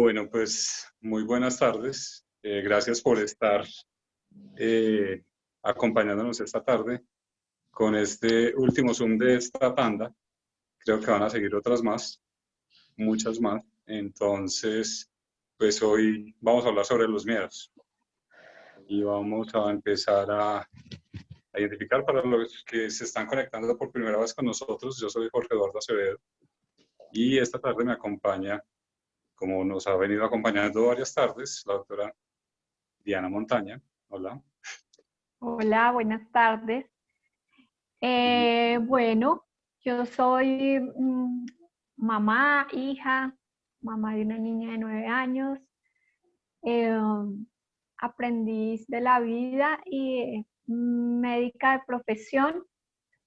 Bueno, pues muy buenas tardes. Gracias por estar eh, acompañándonos esta tarde con este último Zoom de esta tanda. Creo que van a seguir otras más, muchas más. Entonces, pues hoy vamos a hablar sobre los miedos y vamos a empezar a identificar para los que se están conectando por primera vez con nosotros. Yo soy Jorge Eduardo Acevedo y esta tarde me acompaña, como nos ha venido acompañando varias tardes, la doctora Diana Montaña. Hola. Hola, buenas tardes. Bueno, yo soy mamá, hija, mamá de una niña de 9 años, eh, aprendiz de la vida y médica de profesión,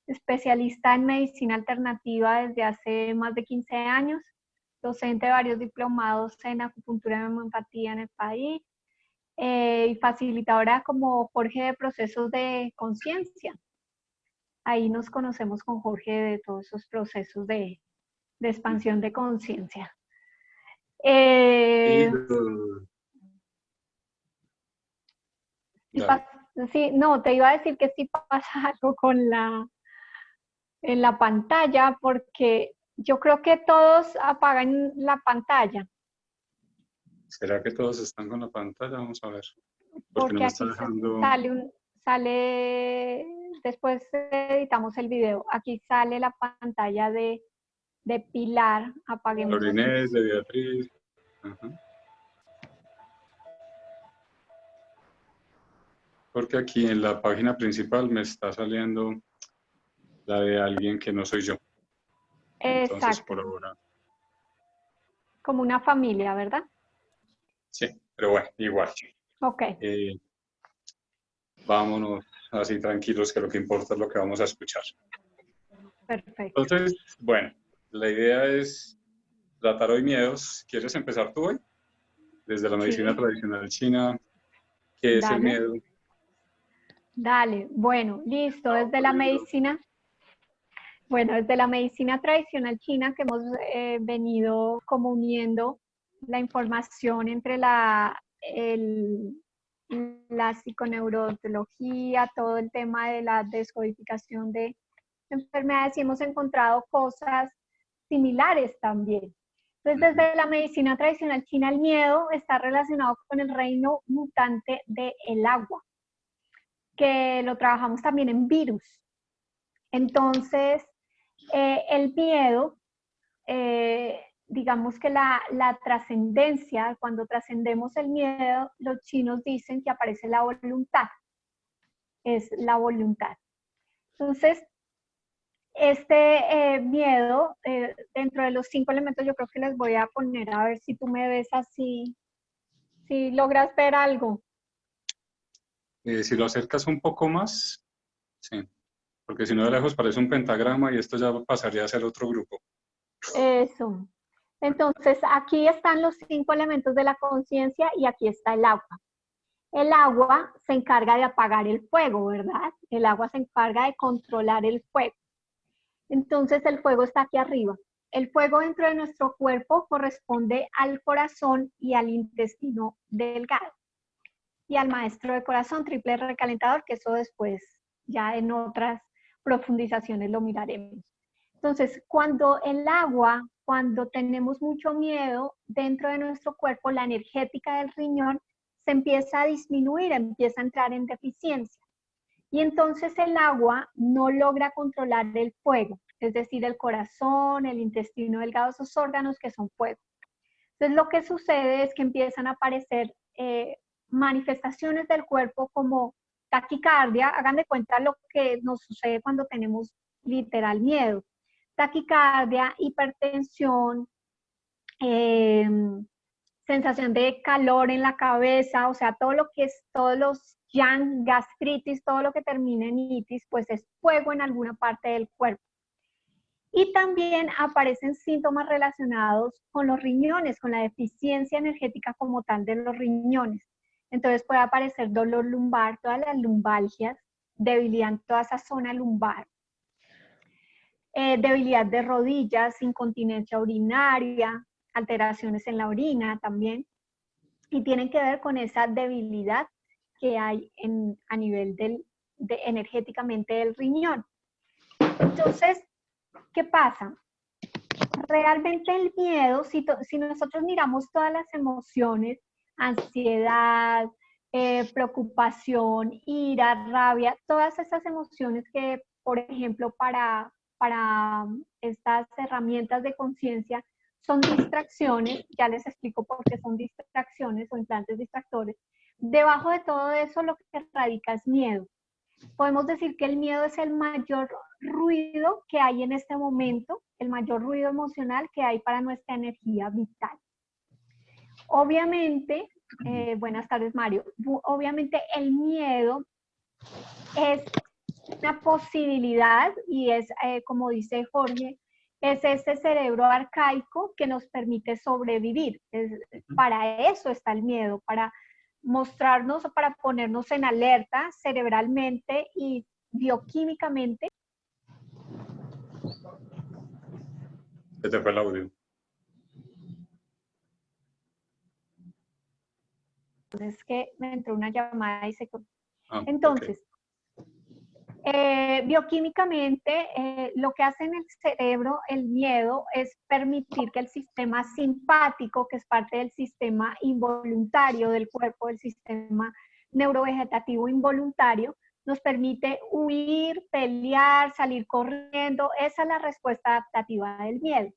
especialista en medicina alternativa desde hace más de 15 años, docente de varios diplomados en acupuntura y homeopatía en el país, y facilitadora como Jorge de procesos de conciencia. Ahí nos conocemos con Jorge de todos esos procesos de expansión de conciencia. Sí, no, te iba a decir que sí pasa algo en la pantalla, porque yo creo que todos apagan la pantalla. ¿Será que todos están con la pantalla? Vamos a ver. Porque no Porque me está aquí dejando. sale, después editamos el video, aquí sale la pantalla de Pilar, apaguemos De los Inés, de Beatriz. Ajá. Porque aquí en la página principal me está saliendo la de alguien que no soy yo. Entonces, Exacto, por ahora. como una familia, ¿verdad? Sí, pero bueno, igual. Ok, Vámonos así tranquilos, que lo que importa es lo que vamos a escuchar. perfecto. Entonces, bueno, la idea es tratar hoy miedos. ¿Quieres empezar tú hoy? Desde la medicina Sí, tradicional china, ¿qué es el dale, miedo? dale. Bueno, listo, desde la medicina. Bueno, desde la medicina tradicional china que hemos venido como uniendo la información entre la psiconeurobiología, todo el tema de la descodificación de enfermedades y hemos encontrado cosas similares también. Entonces, desde la medicina tradicional china, el miedo está relacionado con el reino mutante del agua, que lo trabajamos también en virus. Entonces, el miedo, digamos que la trascendencia, cuando trascendemos el miedo, los chinos dicen que aparece la voluntad, es la voluntad. Entonces, este miedo, dentro de los 5 elementos, yo creo que les voy a poner a ver si tú me ves así, si logras ver algo. Si lo acercas un poco más, sí, porque si no de lejos parece un pentagrama y esto ya pasaría a ser otro grupo. Eso. Entonces, aquí están los 5 elementos de la conciencia y aquí está el agua. El agua se encarga de apagar el fuego, ¿verdad? El agua se encarga de controlar el fuego. Entonces, el fuego está aquí arriba. El fuego dentro de nuestro cuerpo corresponde al corazón y al intestino delgado. Y al maestro de corazón, triple recalentador, que eso después ya en otras profundizaciones lo miraremos. Entonces, cuando el agua, cuando tenemos mucho miedo dentro de nuestro cuerpo, la energética del riñón se empieza a disminuir, empieza a entrar en deficiencia. Y entonces el agua no logra controlar el fuego, es decir, el corazón, el intestino delgado, esos órganos que son fuego. Entonces lo que sucede es que empiezan a aparecer manifestaciones del cuerpo como taquicardia, hagan de cuenta lo que nos sucede cuando tenemos literal miedo. Taquicardia, hipertensión, sensación de calor en la cabeza, o sea, todo lo que es, todos los yang, gastritis, todo lo que termina en itis, pues es fuego en alguna parte del cuerpo. Y también aparecen síntomas relacionados con los riñones, con la deficiencia energética como tal de los riñones. Entonces puede aparecer dolor lumbar, todas las lumbalgias, debilidad en toda esa zona lumbar, debilidad de rodillas, incontinencia urinaria, alteraciones en la orina también, y tienen que ver con esa debilidad que hay a nivel energéticamente del riñón. Entonces, ¿qué pasa? Realmente el miedo, si nosotros miramos todas las emociones, ansiedad, preocupación, ira, rabia, todas esas emociones que, por ejemplo, para estas herramientas de conciencia son distracciones, ya les explico por qué son distracciones o implantes distractores. Debajo de todo eso lo que radica es miedo. Podemos decir que el miedo es el mayor ruido que hay en este momento, el mayor ruido emocional que hay para nuestra energía vital. Obviamente, buenas tardes Mario, obviamente el miedo es una posibilidad y es, como dice Jorge, es ese cerebro arcaico que nos permite sobrevivir. Para eso está el miedo, para mostrarnos, para ponernos en alerta cerebralmente y bioquímicamente. Se te fue el audio. Es que me entró una llamada y se cortó. Entonces, bioquímicamente, lo que hace en el cerebro el miedo es permitir que el sistema simpático, que es parte del sistema involuntario del cuerpo, del sistema neurovegetativo involuntario, nos permite huir, pelear, salir corriendo. Esa es la respuesta adaptativa del miedo.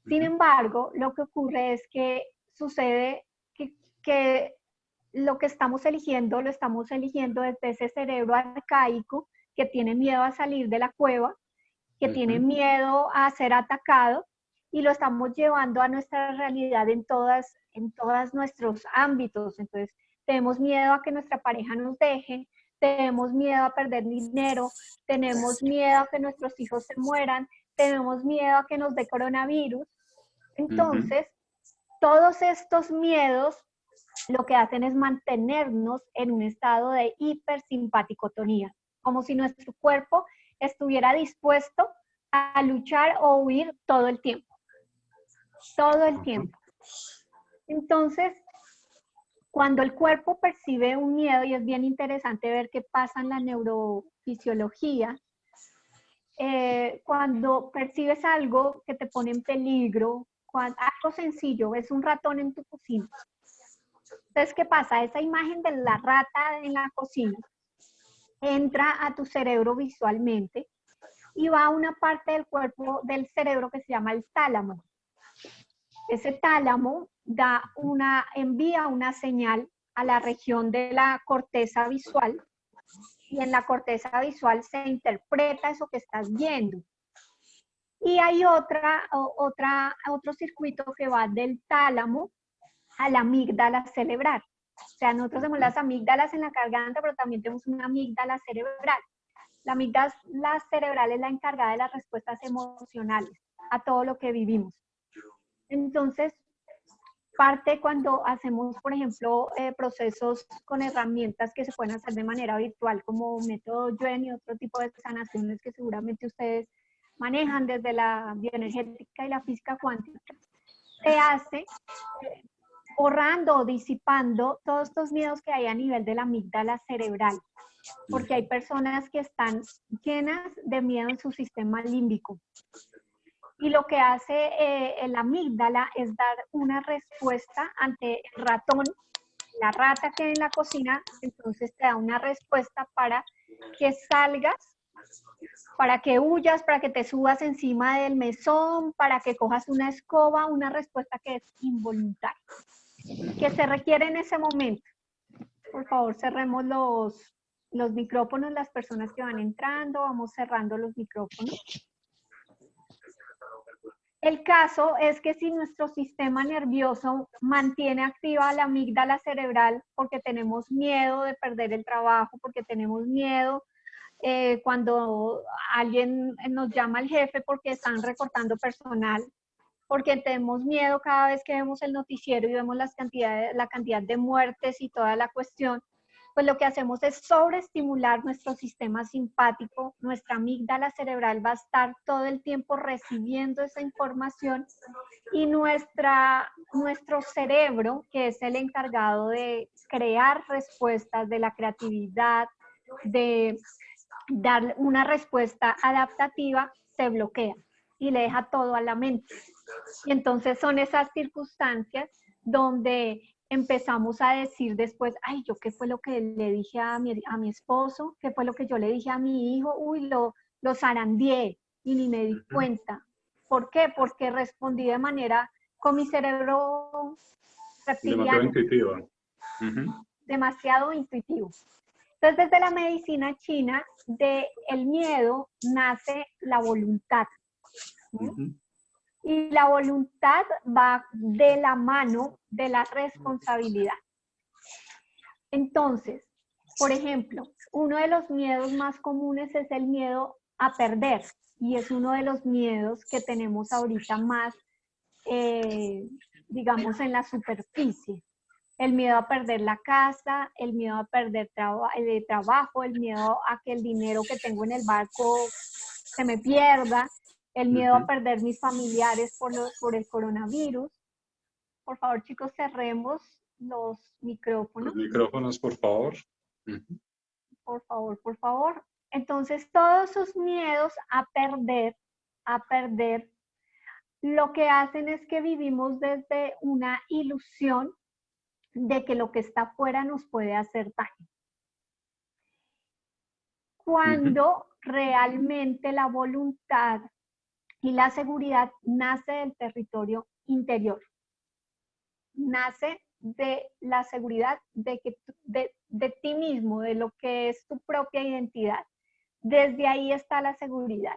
Sin embargo, lo que ocurre es que sucede que lo que estamos eligiendo, lo estamos eligiendo desde ese cerebro arcaico que tiene miedo a salir de la cueva, que tiene miedo a ser atacado, y lo estamos llevando a nuestra realidad en todos nuestros ámbitos. Entonces, tenemos miedo a que nuestra pareja nos deje, tenemos miedo a perder dinero, tenemos miedo a que nuestros hijos se mueran, tenemos miedo a que nos dé coronavirus. Entonces, todos estos miedos lo que hacen es mantenernos en un estado de hipersimpaticotonía, como si nuestro cuerpo estuviera dispuesto a luchar o huir todo el tiempo. Todo el tiempo. Entonces, cuando el cuerpo percibe un miedo, y es bien interesante ver qué pasa en la neurofisiología, cuando percibes algo que te pone en peligro, algo sencillo, ves un ratón en tu cocina. Entonces, ¿qué pasa? Esa imagen de la rata en la cocina entra a tu cerebro visualmente y va a una parte del cuerpo del cerebro que se llama el tálamo. Ese tálamo envía una señal a la región de la corteza visual, y en la corteza visual se interpreta eso que estás viendo. Y hay otro circuito que va del tálamo a la amígdala cerebral. O sea, nosotros tenemos las amígdalas en la garganta, pero también tenemos una amígdala cerebral. La amígdala cerebral es la encargada de las respuestas emocionales a todo lo que vivimos. Entonces, parte cuando hacemos, por ejemplo, procesos con herramientas que se pueden hacer de manera virtual, como método Yuen y otro tipo de sanaciones que seguramente ustedes manejan desde la bioenergética y la física cuántica, se hace borrando o disipando todos estos miedos que hay a nivel de la amígdala cerebral, porque hay personas que están llenas de miedo en su sistema límbico. Y lo que hace la amígdala es dar una respuesta ante el ratón, la rata que hay en la cocina. Entonces te da una respuesta para que salgas, para que huyas, para que te subas encima del mesón, para que cojas una escoba, una respuesta que es involuntaria, que se requiere en ese momento. Por favor, cerremos los micrófonos, las personas que van entrando, vamos cerrando los micrófonos. El caso es que si nuestro sistema nervioso mantiene activa la amígdala cerebral porque tenemos miedo de perder el trabajo, porque tenemos miedo cuando alguien nos llama al jefe porque están recortando personal, porque tenemos miedo cada vez que vemos el noticiero y vemos la cantidad de muertes y toda la cuestión, pues lo que hacemos es sobreestimular nuestro sistema simpático, nuestra amígdala cerebral va a estar todo el tiempo recibiendo esa información y nuestro cerebro, que es el encargado de crear respuestas, de la creatividad, de dar una respuesta adaptativa, se bloquea y le deja todo a la mente. Y entonces son esas circunstancias donde empezamos a decir después, ay, yo qué fue lo que le dije a mi esposo, qué fue lo que yo le dije a mi hijo, uy, lo zarandeé y ni me di cuenta. ¿Por qué? Porque respondí de manera con mi cerebro Demasiado reptiliano, intuitiva. demasiado intuitivo. Entonces, desde la medicina china, del miedo nace la voluntad. Y la voluntad va de la mano de la responsabilidad. Entonces, por ejemplo, uno de los miedos más comunes es el miedo a perder. Y es uno de los miedos que tenemos ahorita más, digamos, en la superficie. El miedo a perder la casa, el miedo a perder el trabajo, el miedo a que el dinero que tengo en el banco se me pierda, el miedo a perder mis familiares por el coronavirus. Por favor, chicos, cerremos los micrófonos. Los micrófonos, por favor. Por favor, por favor. Entonces, todos sus miedos a perder, lo que hacen es que vivimos desde una ilusión de que lo que está afuera nos puede hacer daño. Cuando realmente la voluntad y la seguridad nace del territorio interior. Nace de la seguridad de ti mismo, de lo que es tu propia identidad. Desde ahí está la seguridad.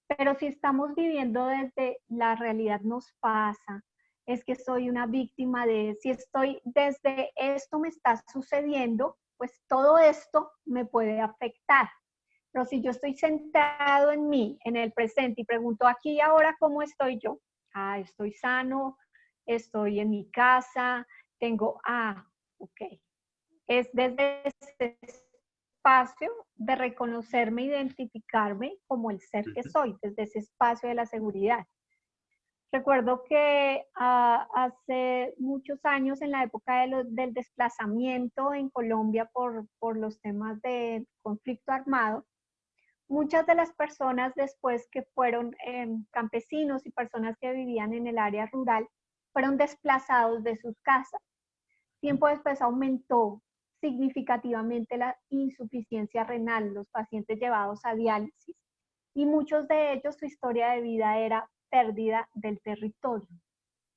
Pero si estamos viviendo desde la realidad nos pasa, es que soy una víctima si estoy desde esto me está sucediendo, pues todo esto me puede afectar. Pero si yo estoy centrado en mí, en el presente y pregunto aquí y ahora cómo estoy yo, estoy sano, estoy en mi casa, tengo, ok. Es desde ese espacio de reconocerme, identificarme como el ser que soy, desde ese espacio de la seguridad. Recuerdo que hace muchos años, en la época del desplazamiento en Colombia por los temas de conflicto armado, muchas de las personas después que fueron campesinos y personas que vivían en el área rural, fueron desplazados de sus casas. Tiempo después aumentó significativamente la insuficiencia renal, los pacientes llevados a diálisis, y muchos de ellos su historia de vida era pérdida del territorio,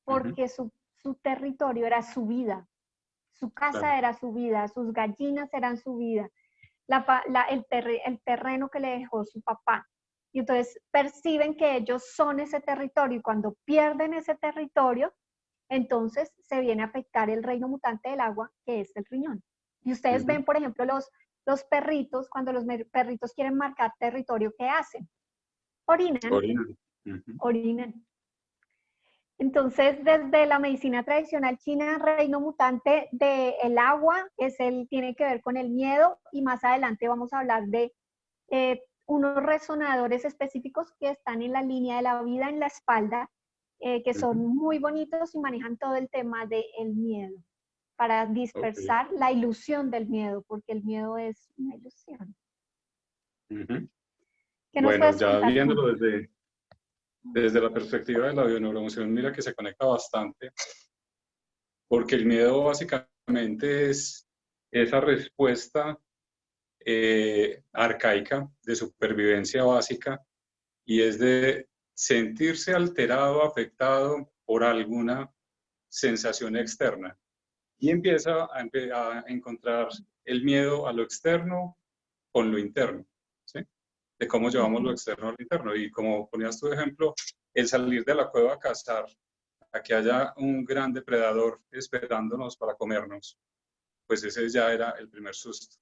porque su territorio era su vida, su casa era su vida, sus gallinas eran su vida, el terreno que le dejó su papá. Y entonces perciben que ellos son ese territorio y cuando pierden ese territorio, entonces se viene a afectar el reino mutante del agua, que es el riñón. Y ustedes ven, por ejemplo, los perritos, cuando los perritos quieren marcar territorio, ¿qué hacen? Orinan. Orinan. Entonces, desde la medicina tradicional china, reino mutante del agua tiene que ver con el miedo, y más adelante vamos a hablar de unos resonadores específicos que están en la línea de la vida en la espalda, que son muy bonitos y manejan todo el tema del miedo, para dispersar la ilusión del miedo, porque el miedo es una ilusión. Bueno, ya viéndolo desde la perspectiva de la bioneuroemoción, mira que se conecta bastante, porque el miedo básicamente es esa respuesta arcaica de supervivencia básica, y es de sentirse alterado, afectado por alguna sensación externa. Y empieza a encontrar el miedo a lo externo con lo interno, ¿sí? De cómo llevamos lo externo al interno. Y como ponías tu ejemplo, el salir de la cueva a cazar, a que haya un gran depredador esperándonos para comernos, pues ese ya era el primer susto.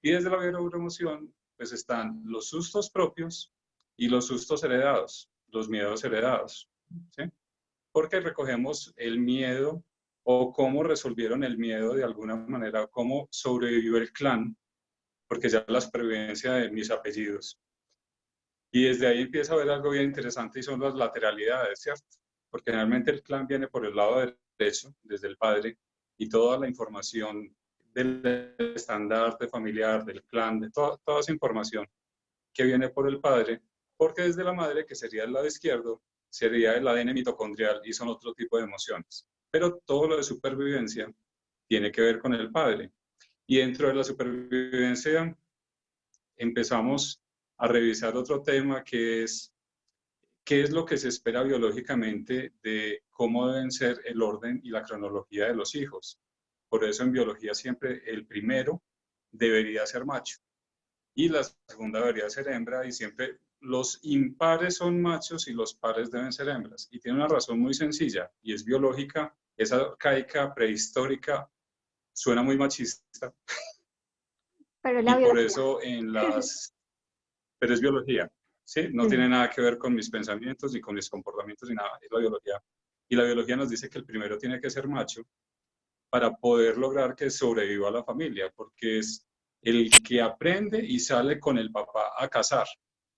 Y desde la bioneuroemoción, pues están los sustos propios y los sustos heredados, los miedos heredados, ¿sí? Porque recogemos el miedo o cómo resolvieron el miedo de alguna manera, cómo sobrevivió el clan, porque ya la supervivencia de mis apellidos. Y desde ahí empieza a ver algo bien interesante y son las lateralidades, ¿cierto? Porque generalmente el clan viene por el lado derecho, desde el padre, y toda la información del estandarte familiar, del clan, de toda esa información que viene por el padre, porque desde la madre, que sería el lado izquierdo, sería el ADN mitocondrial y son otro tipo de emociones. Pero todo lo de supervivencia tiene que ver con el padre. Y dentro de la supervivencia empezamos a revisar otro tema que es qué es lo que se espera biológicamente de cómo deben ser el orden y la cronología de los hijos. Por eso en biología siempre el primero debería ser macho y la segunda debería ser hembra y siempre los impares son machos y los pares deben ser hembras. Y tiene una razón muy sencilla y es biológica, es arcaica, prehistórica, suena muy machista. Pero es Y la por biología. eso pero es biología, ¿sí? No tiene nada que ver con mis pensamientos ni con mis comportamientos ni nada, es la biología. Y la biología nos dice que el primero tiene que ser macho para poder lograr que sobreviva la familia, porque es el que aprende y sale con el papá a cazar.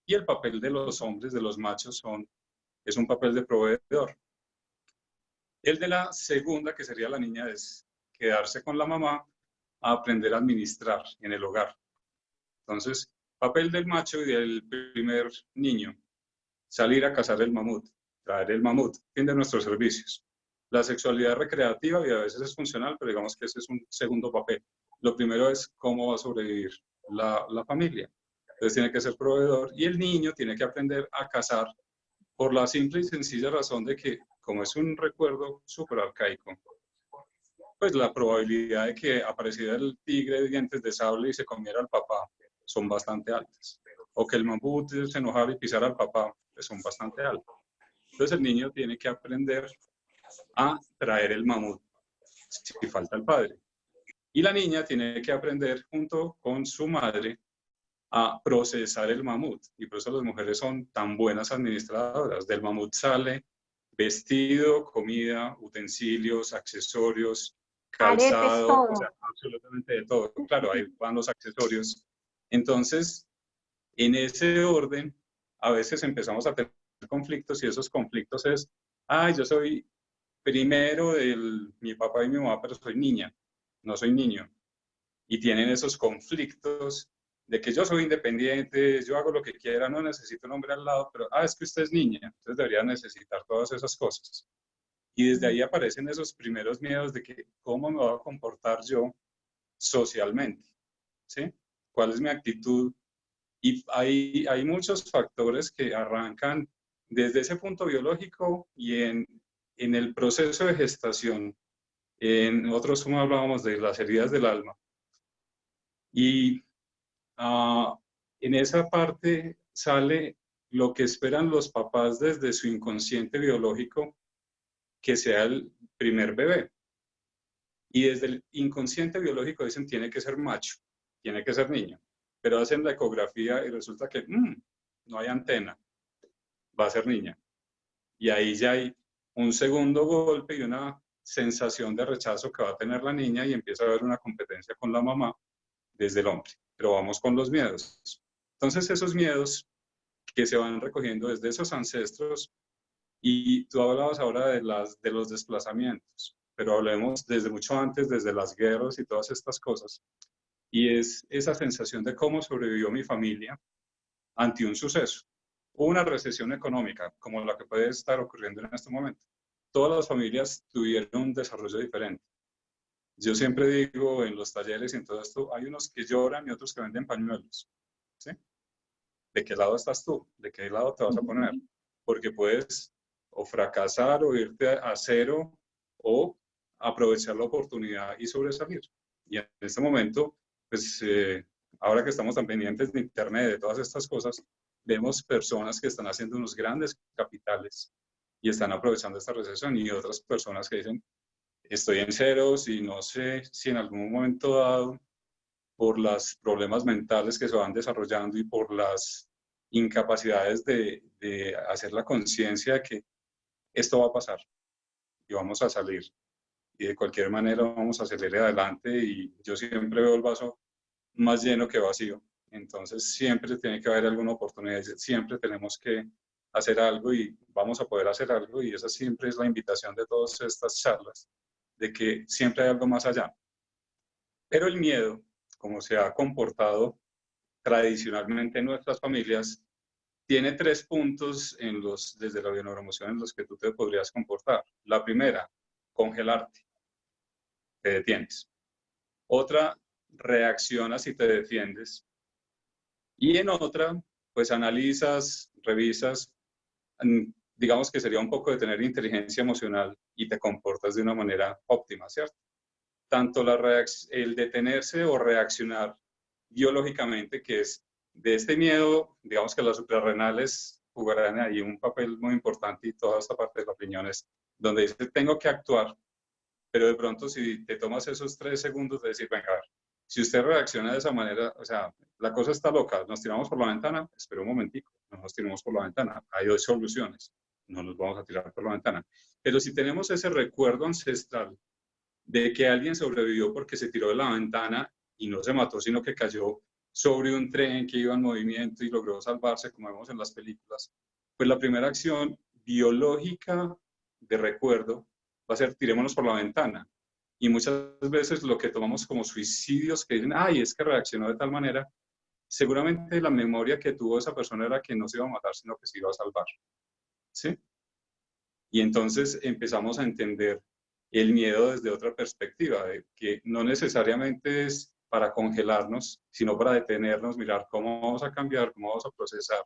Y el papel de los hombres, de los machos, es un papel de proveedor. El de la segunda, que sería la niña, es quedarse con la mamá a aprender a administrar en el hogar. Entonces, papel del macho y del primer niño, salir a cazar el mamut, traer el mamut, fin de nuestros servicios. La sexualidad recreativa y a veces es funcional, pero digamos que ese es un segundo papel. Lo primero es cómo va a sobrevivir la familia. Entonces tiene que ser proveedor y el niño tiene que aprender a cazar por la simple y sencilla razón de que, como es un recuerdo súper arcaico, pues la probabilidad de que apareciera el tigre de dientes de sable y se comiera al papá son bastante altas. O que el mamut se enojara y pisara al papá, pues son bastante altas. Entonces el niño tiene que aprender a traer el mamut si falta el padre. Y la niña tiene que aprender junto con su madre a procesar el mamut. Y por eso las mujeres son tan buenas administradoras. Del mamut sale vestido, comida, utensilios, accesorios, Aretes, calzado, o sea, todo. absolutamente de todo. Claro, ahí van los accesorios. Entonces, en ese orden, a veces empezamos a tener conflictos y esos conflictos es, yo soy primero de mi papá y mi mamá, pero soy niña, no soy niño. Y tienen esos conflictos de que yo soy independiente, yo hago lo que quiera, no necesito un hombre al lado, pero, es que usted es niña, entonces debería necesitar todas esas cosas. Y desde ahí aparecen esos primeros miedos de que cómo me voy a comportar yo socialmente, ¿sí? ¿Cuál es mi actitud? Y hay muchos factores que arrancan desde ese punto biológico y en el proceso de gestación. En otros como hablábamos de las heridas del alma. Y en esa parte sale lo que esperan los papás desde su inconsciente biológico, que sea el primer bebé. Y desde el inconsciente biológico dicen tiene que ser macho, tiene que ser niño. Pero hacen la ecografía y resulta que no hay antena, va a ser niña. Y ahí ya hay un segundo golpe y una sensación de rechazo que va a tener la niña y empieza a haber una competencia con la mamá desde el hombre. Pero vamos con los miedos. Entonces esos miedos que se van recogiendo desde esos ancestros, y tú hablabas ahora de los desplazamientos, pero hablemos desde mucho antes, desde las guerras y todas estas cosas, y es esa sensación de cómo sobrevivió mi familia ante un suceso. Una recesión económica, como la que puede estar ocurriendo en este momento. Todas las familias tuvieron un desarrollo diferente. Yo siempre digo en los talleres y en todo esto, hay unos que lloran y otros que venden pañuelos. ¿Sí? ¿De qué lado estás tú? ¿De qué lado te vas a poner? Porque puedes o fracasar o irte a cero o aprovechar la oportunidad y sobresalir. Y en este momento, pues ahora que estamos tan pendientes de Internet, de todas estas cosas, vemos personas que están haciendo unos grandes capitales y están aprovechando esta recesión y otras personas que dicen, estoy en ceros y no sé si en algún momento dado por los problemas mentales que se van desarrollando y por las incapacidades de hacer la conciencia de que esto va a pasar y vamos a salir. y de cualquier manera vamos a salir adelante y yo siempre veo el vaso más lleno que vacío. Entonces siempre tiene que haber alguna oportunidad, siempre tenemos que hacer algo y vamos a poder hacer algo y esa siempre es la invitación de todas estas charlas, de que siempre hay algo más allá. Pero el miedo, como se ha comportado tradicionalmente en nuestras familias, tiene 3 puntos desde la bioneuroemoción en los que tú te podrías comportar. La primera, congelarte, te detienes. Otra, reaccionas y te defiendes. Y en otra, pues analizas, revisas, digamos que sería un poco de tener inteligencia emocional y te comportas de una manera óptima, ¿cierto? Tanto el detenerse o reaccionar biológicamente, que es de este miedo, digamos que las suprarrenales jugarán ahí un papel muy importante y toda esta parte de la opinión es donde dice tengo que actuar, pero de pronto si te tomas esos 3 segundos de decir, venga, a ver, si usted reacciona de esa manera, o sea, la cosa está loca, nos tiramos por la ventana, espera un momentico, no nos tiramos por la ventana, hay 2 soluciones, no nos vamos a tirar por la ventana. Pero si tenemos ese recuerdo ancestral de que alguien sobrevivió porque se tiró de la ventana y no se mató, sino que cayó sobre un tren que iba en movimiento y logró salvarse, como vemos en las películas, pues la primera acción biológica de recuerdo va a ser tirémonos por la ventana. Y muchas veces lo que tomamos como suicidios, que dicen, ay, es que reaccionó de tal manera, seguramente la memoria que tuvo esa persona era que no se iba a matar, sino que se iba a salvar. ¿Sí? Y entonces empezamos a entender el miedo desde otra perspectiva, de que no necesariamente es para congelarnos, sino para detenernos, mirar cómo vamos a cambiar, cómo vamos a procesar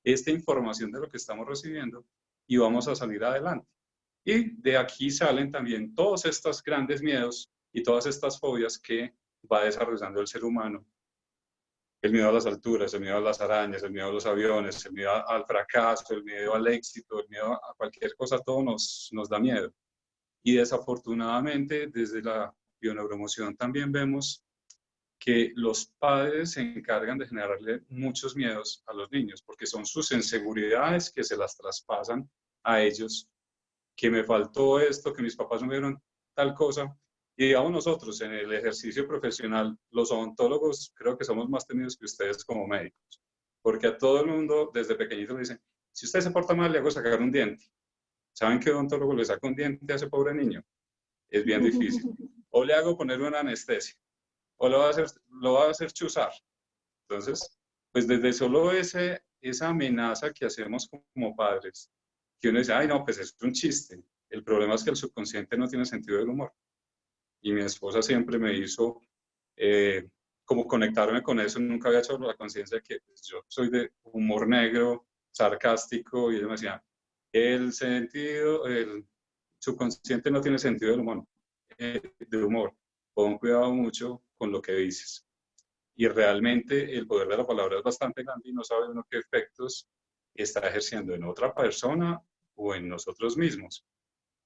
esta información de lo que estamos recibiendo y vamos a salir adelante. Y de aquí salen también todos estos grandes miedos y todas estas fobias que va desarrollando el ser humano. El miedo a las alturas, el miedo a las arañas, el miedo a los aviones, el miedo al fracaso, el miedo al éxito, el miedo a cualquier cosa, todo nos da miedo. Y desafortunadamente, desde la bioneuroemoción también vemos que los padres se encargan de generarle muchos miedos a los niños, porque son sus inseguridades que se las traspasan a ellos, que me faltó esto, que mis papás no me dieron tal cosa. Y digamos nosotros, en el ejercicio profesional, los odontólogos creo que somos más temidos que ustedes como médicos, porque a todo el mundo desde pequeñito le dicen, si usted se porta mal, le hago sacar un diente. ¿Saben qué odontólogo le saca un diente a ese pobre niño? Es bien difícil. O le hago poner una anestesia, o lo va a hacer chuzar. Entonces, pues desde solo esa amenaza que hacemos como padres, que uno dice, ay no, pues es un chiste. El problema es que el subconsciente no tiene sentido del humor. Y mi esposa siempre me hizo como conectarme con eso. Nunca había hecho la conciencia que pues, yo soy de humor negro, sarcástico, y ella me decía, el subconsciente no tiene sentido del humor. Pon cuidado mucho con lo que dices. Y realmente el poder de la palabra es bastante grande y no sabe uno qué efectos está ejerciendo en otra persona o en nosotros mismos.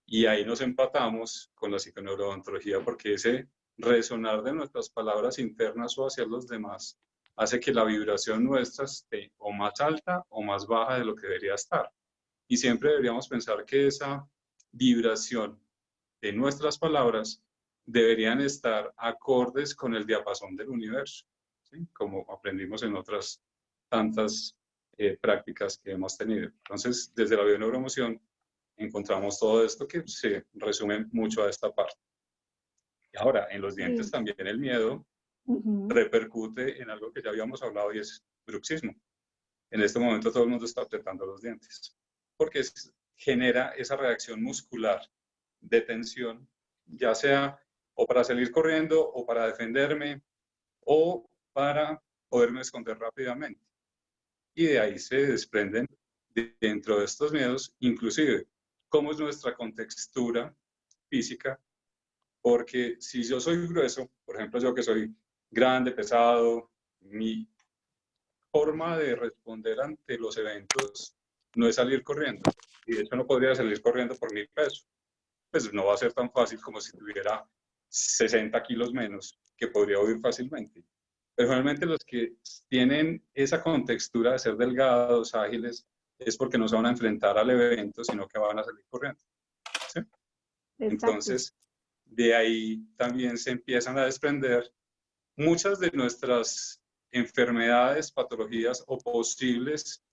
Y ahí nos empatamos con la psiconeurodontología porque ese resonar de nuestras palabras internas o hacia los demás hace que la vibración nuestra esté o más alta o más baja de lo que debería estar. Y siempre deberíamos pensar que esa vibración de nuestras palabras deberían estar acordes con el diapasón del universo, ¿sí? Como aprendimos en otras tantas prácticas que hemos tenido. Entonces, desde la bioneuroemoción encontramos todo esto que se resume mucho a esta parte. Y ahora, en los dientes Sí. también el miedo repercute en algo que ya habíamos hablado y es bruxismo. En este momento todo el mundo está apretando los dientes, porque genera esa reacción muscular de tensión, ya sea o para salir corriendo o para defenderme o para poderme esconder rápidamente. Y de ahí se desprenden dentro de estos miedos, inclusive, cómo es nuestra contextura física, porque si yo soy grueso, por ejemplo, yo que soy grande, pesado, mi forma de responder ante los eventos no es salir corriendo. Y de hecho no podría salir corriendo por mi peso. Pues no va a ser tan fácil como si tuviera 60 kilos menos, que podría huir fácilmente. Pero generalmente los que tienen esa contextura de ser delgados, ágiles, es porque no se van a enfrentar al evento, sino que van a salir corriendo. ¿Sí? Exacto. Entonces, de ahí también se empiezan a desprender muchas de nuestras enfermedades, patologías o posibles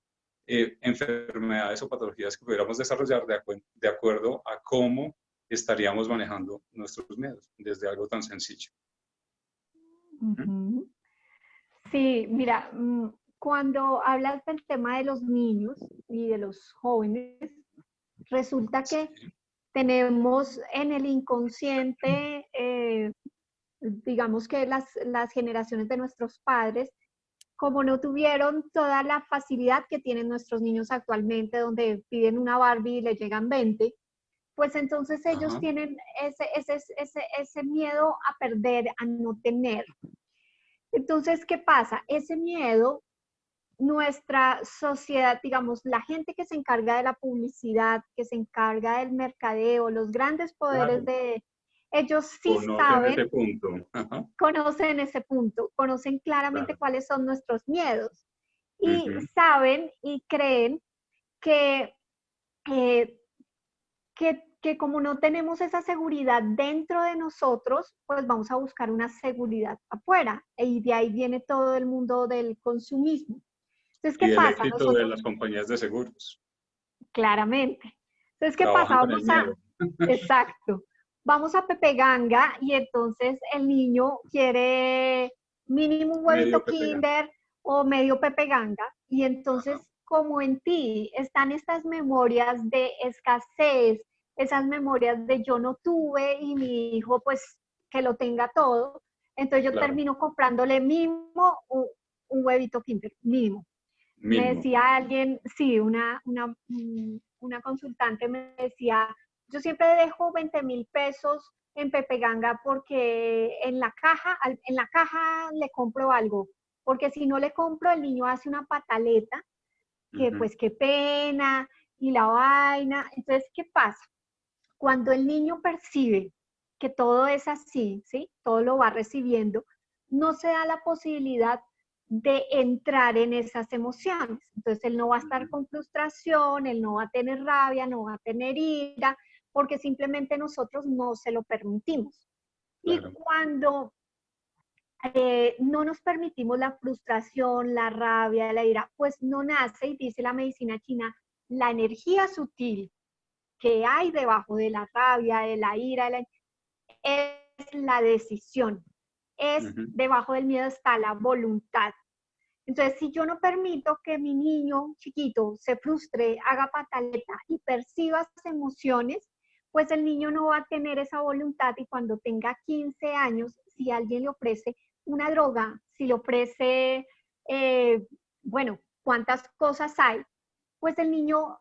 enfermedades o patologías que pudiéramos desarrollar de acuerdo a cómo estaríamos manejando nuestros miedos, desde algo tan sencillo. Ujú. Sí, mira, cuando hablas del tema de los niños y de los jóvenes, resulta que tenemos en el inconsciente, digamos que las generaciones de nuestros padres, como no tuvieron toda la facilidad que tienen nuestros niños actualmente, donde piden una Barbie y le llegan 20, pues entonces ellos Ajá. tienen ese miedo a perder, a no tener. Entonces, ¿qué pasa? Ese miedo, nuestra sociedad, digamos, la gente que se encarga de la publicidad, que se encarga del mercadeo, los grandes poderes Claro. de ellos sí Conocen saben, ese punto. Ajá. conocen ese punto, conocen claramente Claro. cuáles son nuestros miedos y Ujú. saben y creen que, eh, que como no tenemos esa seguridad dentro de nosotros, pues vamos a buscar una seguridad afuera. Y de ahí viene todo el mundo del consumismo. Entonces, ¿qué Y el pasa? éxito de Nosotros, las compañías de seguros. claramente. Entonces, ¿qué pasa? Trabajan con el Vamos a, miedo. exacto, vamos a Pepe Ganga y entonces el niño quiere mínimo un Medio huevito Pepe. Kinder o medio Pepe Ganga y Ajá. entonces como en ti están estas memorias de escasez, esas memorias de yo no tuve y mi hijo pues que lo tenga todo, entonces yo Claro. termino comprándole mínimo un huevito Kinder, mínimo. Me Mínimo. decía alguien, sí, una consultante me decía, yo siempre dejo 20.000 pesos en Pepe Ganga porque en la caja le compro algo, porque si no le compro el niño hace una pataleta, que Ujú. pues qué pena y la vaina. Entonces, ¿qué pasa? Cuando el niño percibe que todo es así, ¿sí? Todo lo va recibiendo, no se da la posibilidad de entrar en esas emociones. Entonces él no va a estar Ujú. con frustración, él no va a tener rabia, no va a tener ira, porque simplemente nosotros no se lo permitimos. Y Claro. cuando no nos permitimos la frustración, la rabia, la ira, pues no nace, y dice la medicina china, la energía sutil que hay debajo de la rabia, de la ira, es la decisión. Es Ujú. debajo del miedo está la voluntad. Entonces, si yo no permito que mi niño chiquito se frustre, haga pataleta y perciba esas emociones, pues el niño no va a tener esa voluntad y cuando tenga 15 años, si alguien le ofrece una droga, si le ofrece, bueno, cuántas cosas hay, pues el niño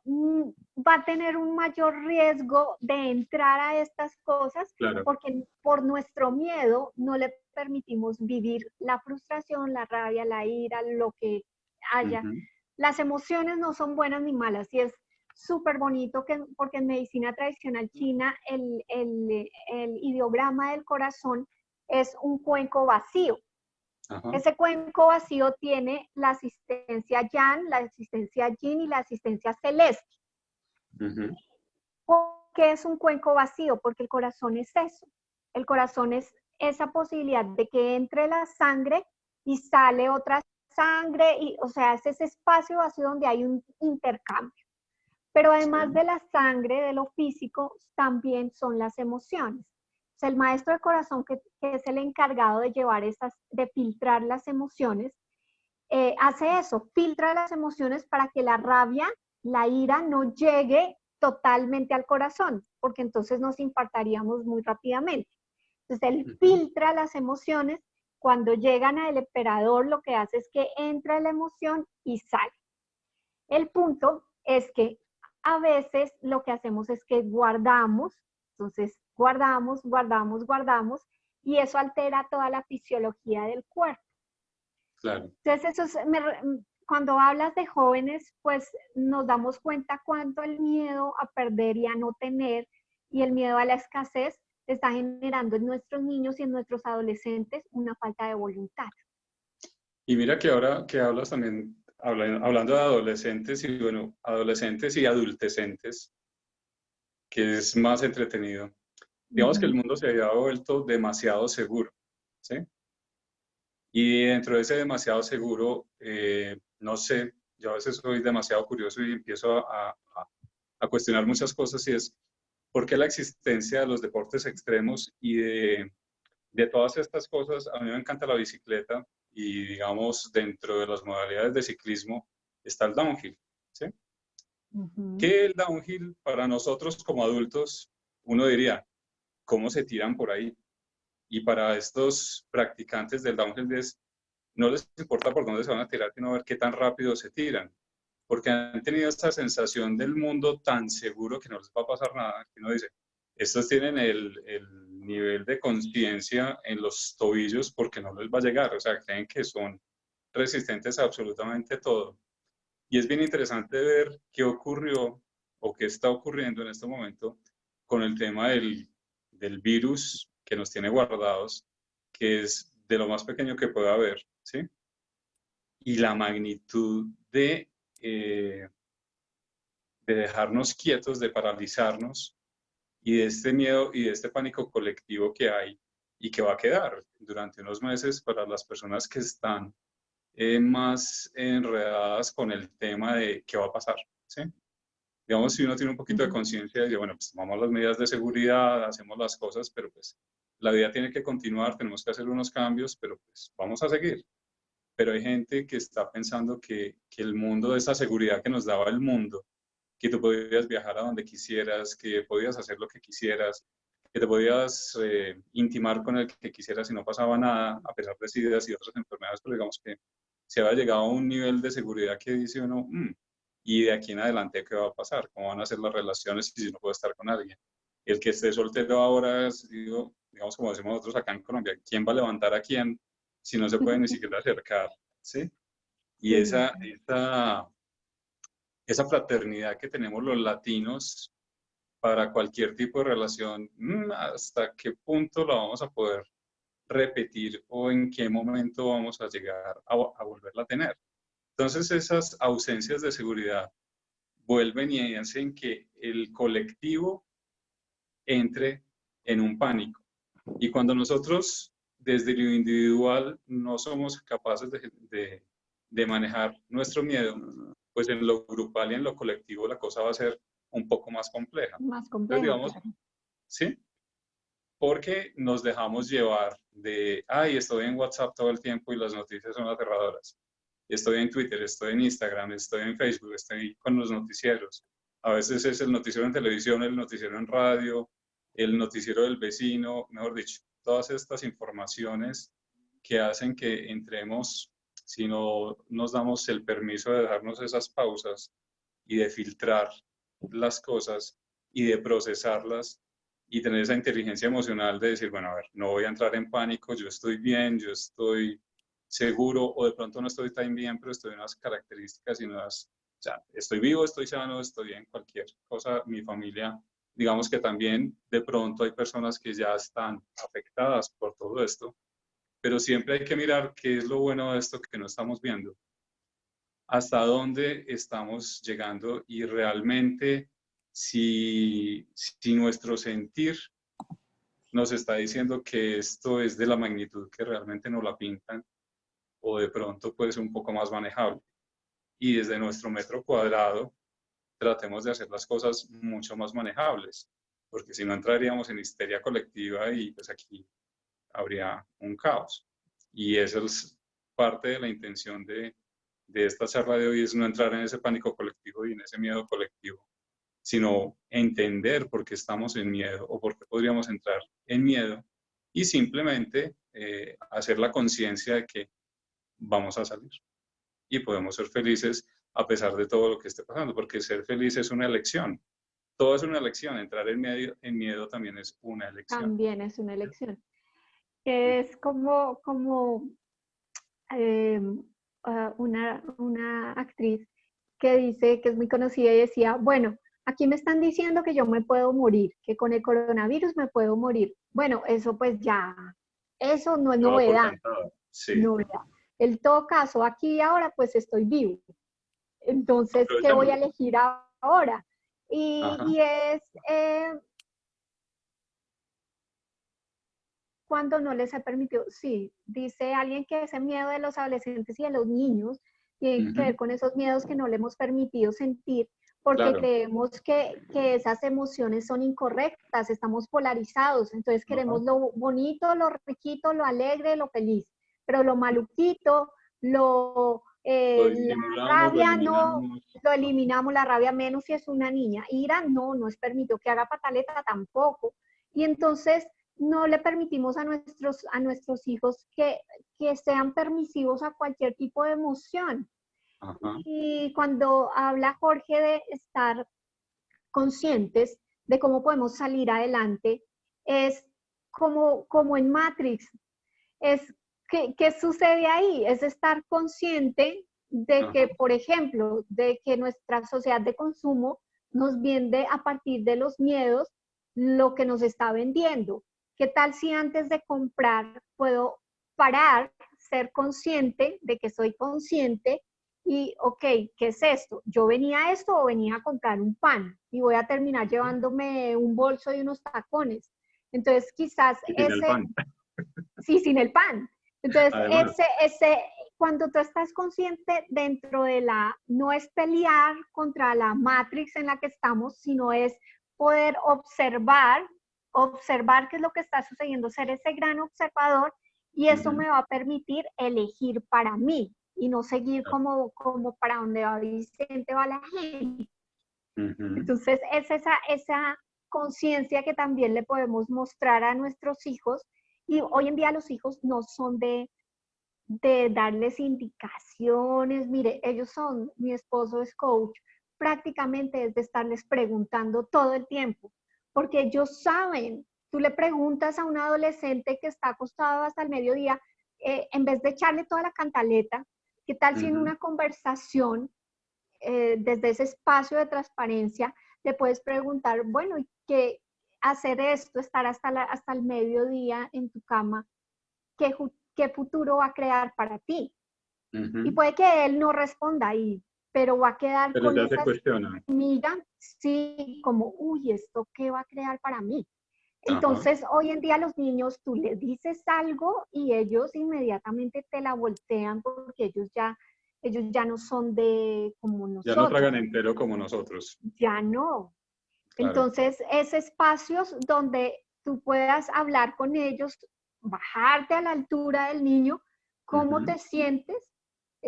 va a tener un mayor riesgo de entrar a estas cosas Claro. porque por nuestro miedo no le permitimos vivir la frustración, la rabia, la ira, lo que haya. Ujú. Las emociones no son buenas ni malas y es súper bonito porque en medicina tradicional china el ideograma del corazón es un cuenco vacío. Ajá. Ese cuenco vacío tiene la asistencia yang, la asistencia yin y la asistencia celeste. Ujú. ¿Por qué es un cuenco vacío? Porque el corazón es eso. El corazón es esa posibilidad de que entre la sangre y sale otra sangre, y, o sea, es ese espacio vacío donde hay un intercambio. Pero además Sí. de la sangre, de lo físico, también son las emociones. O sea, el maestro de corazón, que es el encargado de llevar de filtrar las emociones, hace eso, filtra las emociones para que la rabia, la ira no llegue totalmente al corazón, porque entonces nos infartaríamos muy rápidamente. Entonces él Ujú. filtra las emociones, cuando llegan al emperador lo que hace es que entra la emoción y sale. El punto es que a veces lo que hacemos es que guardamos, entonces guardamos, guardamos, guardamos, y eso altera toda la fisiología del cuerpo. Claro. Entonces, cuando hablas de jóvenes, pues nos damos cuenta cuánto el miedo a perder y a no tener y el miedo a la escasez está generando en nuestros niños y en nuestros adolescentes una falta de voluntad. Y mira que ahora que hablas también, hablando de adolescentes y bueno, adolescentes y adultecentes, que es más entretenido. Digamos que el mundo se había vuelto demasiado seguro, ¿sí? Y dentro de ese demasiado seguro, no sé, yo a veces soy demasiado curioso y empiezo a cuestionar muchas cosas y es, ¿por qué la existencia de los deportes extremos y de todas estas cosas? A mí me encanta la bicicleta y, digamos, dentro de las modalidades de ciclismo está el downhill, ¿sí? Que el downhill para nosotros como adultos, uno diría, ¿cómo se tiran por ahí? Y para estos practicantes del downhill no les importa por dónde se van a tirar, sino ver qué tan rápido se tiran, porque han tenido esta sensación del mundo tan seguro que no les va a pasar nada, que uno dice, estos tienen el nivel de conciencia en los tobillos porque no les va a llegar, o sea, creen que son resistentes a absolutamente todo. Y es bien interesante ver qué ocurrió o qué está ocurriendo en este momento con el tema del virus que nos tiene guardados, que es de lo más pequeño que pueda haber, ¿sí? Y la magnitud de dejarnos quietos, de paralizarnos y de este miedo y de este pánico colectivo que hay y que va a quedar durante unos meses para las personas que están más enredadas con el tema de qué va a pasar, ¿sí? Digamos, si uno tiene un poquito de conciencia y dice, bueno, pues tomamos las medidas de seguridad, hacemos las cosas, pero pues la vida tiene que continuar, tenemos que hacer unos cambios, pero pues vamos a seguir. Pero hay gente que está pensando que el mundo, de esa seguridad que nos daba el mundo, que tú podías viajar a donde quisieras, que podías hacer lo que quisieras, que te podías intimar con el que quisieras y no pasaba nada, a pesar de SIDA y otras enfermedades, pero digamos que se había llegado a un nivel de seguridad que dice uno, y de aquí en adelante, ¿qué va a pasar? ¿Cómo van a ser las relaciones si no puedo estar con alguien? El que esté soltero ahora, digo, digamos como decimos nosotros acá en Colombia, ¿quién va a levantar a quién si no se puede ni siquiera acercar? ¿Sí? Y Sí. esa fraternidad que tenemos los latinos para cualquier tipo de relación, ¿hasta qué punto la vamos a poder repetir o en qué momento vamos a llegar a volverla a tener? Entonces esas ausencias de seguridad vuelven y hacen que el colectivo entre en un pánico. Y cuando nosotros desde lo individual no somos capaces de manejar nuestro miedo, pues en lo grupal y en lo colectivo la cosa va a ser un poco más compleja. Más Entonces, complejo, digamos, claro. sí, porque nos dejamos llevar de, ay, estoy en WhatsApp todo el tiempo y las noticias son aterradoras. Estoy en Twitter, estoy en Instagram, estoy en Facebook, estoy con los noticieros. A veces es el noticiero en televisión, el noticiero en radio, el noticiero del vecino, mejor dicho, todas estas informaciones que hacen que entremos, si no nos damos el permiso de darnos esas pausas y de filtrar las cosas y de procesarlas y tener esa inteligencia emocional de decir, bueno, a ver, no voy a entrar en pánico, yo estoy bien, yo estoy seguro, o de pronto no estoy tan bien, pero estoy en unas características y unas, o sea, estoy vivo, estoy sano, estoy bien, cualquier cosa, mi familia, digamos que también de pronto hay personas que ya están afectadas por todo esto, pero siempre hay que mirar qué es lo bueno de esto que no estamos viendo, hasta dónde estamos llegando y realmente si nuestro sentir nos está diciendo que esto es de la magnitud que realmente nos la pintan o de pronto puede ser un poco más manejable. Y desde nuestro metro cuadrado tratemos de hacer las cosas mucho más manejables, porque si no entraríamos en histeria colectiva y pues aquí habría un caos. Y esa es parte de la intención de esta charla de hoy, es no entrar en ese pánico colectivo y en ese miedo colectivo, sino entender por qué estamos en miedo o por qué podríamos entrar en miedo y simplemente hacer la conciencia de que vamos a salir y podemos ser felices a pesar de todo lo que esté pasando, porque ser feliz es una elección. Todo es una elección, entrar en miedo también es una elección. También es una elección. Es como eh, una actriz que dice, que es muy conocida y decía, bueno, aquí me están diciendo que yo me puedo morir, que con el coronavirus me puedo morir. Bueno, eso pues ya, eso no es Yo por novedad, cantado. Sí, novedad. En todo caso, aquí y ahora pues estoy vivo. Entonces, ¿qué voy a aprovechémoslo. elegir ahora? Y, Ajá. y es, eh, cuando no les he permitido, sí, dice alguien que ese miedo de los adolescentes y de los niños tiene que ver con esos miedos que no le hemos permitido sentir porque Claro. creemos que esas emociones son incorrectas, estamos polarizados, entonces queremos Ajá. lo bonito, lo riquito, lo alegre, lo feliz, pero lo maluquito, Lo la disimulamos, lo rabia no, eliminamos. lo eliminamos, la rabia menos si es una niña, ira no, no es permitido, que haga pataleta tampoco, y entonces no le permitimos a nuestros hijos que sean permisivos a cualquier tipo de emoción. Ajá. Y cuando habla Jorge de estar conscientes de cómo podemos salir adelante, es como en Matrix, es ¿qué sucede ahí? Es estar consciente de Ajá. que, por ejemplo, de que nuestra sociedad de consumo nos vende a partir de los miedos lo que nos está vendiendo. ¿Qué tal si antes de comprar puedo parar, ser consciente de que soy consciente y, ok, ¿qué es esto? ¿Yo venía a esto o venía a comprar un pan? Y voy a terminar llevándome un bolso y unos tacones. Entonces, quizás Y sin el pan, sí, sin el pan. Entonces, además. cuando tú estás consciente dentro de no es pelear contra la matrix en la que estamos, sino es poder observar qué es lo que está sucediendo, ser ese gran observador y eso me va a permitir elegir para mí y no seguir como para donde va Vicente va la gente. Entonces, es esa conciencia que también le podemos mostrar a nuestros hijos y hoy en día los hijos no son de darles indicaciones, mire, mi esposo es coach, prácticamente es de estarles preguntando todo el tiempo, porque ellos saben, tú le preguntas a un adolescente que está acostado hasta el mediodía, en vez de echarle toda la cantaleta, ¿qué tal si en una conversación, desde ese espacio de transparencia, le puedes preguntar, bueno, ¿y qué hacer esto, estar hasta el mediodía en tu cama? ¿Qué futuro va a crear para ti? Y puede que él no responda ahí, pero va a quedar Pero con ya se esa cuestiona. semilla, sí, como, uy, ¿esto qué va a crear para mí? Ajá. Entonces, hoy en día los niños, tú les dices algo y ellos inmediatamente te la voltean porque ellos ya no son de como Ya no tragan nosotros, entero como nosotros. ya no. Claro. Entonces, es espacios donde tú puedas hablar con ellos, bajarte a la altura del niño, cómo te sientes,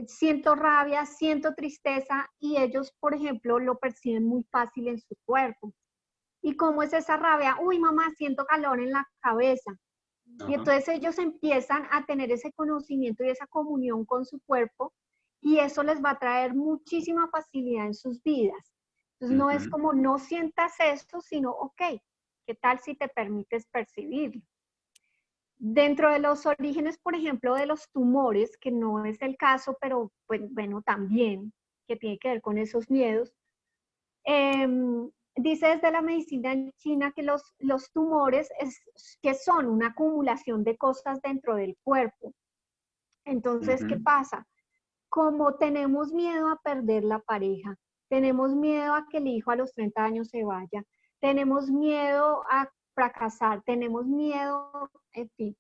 siento rabia, siento tristeza y ellos, por ejemplo, lo perciben muy fácil en su cuerpo. ¿Y cómo es esa rabia? Uy, mamá, siento calor en la cabeza. Y Ajá. entonces ellos empiezan a tener ese conocimiento y esa comunión con su cuerpo y eso les va a traer muchísima facilidad en sus vidas. Entonces no es como no sientas esto, sino, ok, ¿qué tal si te permites percibirlo? Dentro de los orígenes, por ejemplo, de los tumores, que no es el caso, pero pues, bueno, también, que tiene que ver con esos miedos, dice desde la medicina en China que los tumores que son una acumulación de cosas dentro del cuerpo. Entonces, ¿qué pasa? Como tenemos miedo a perder la pareja, tenemos miedo a que el hijo a los 30 años se vaya, tenemos miedo a fracasar, tenemos miedo, en fin.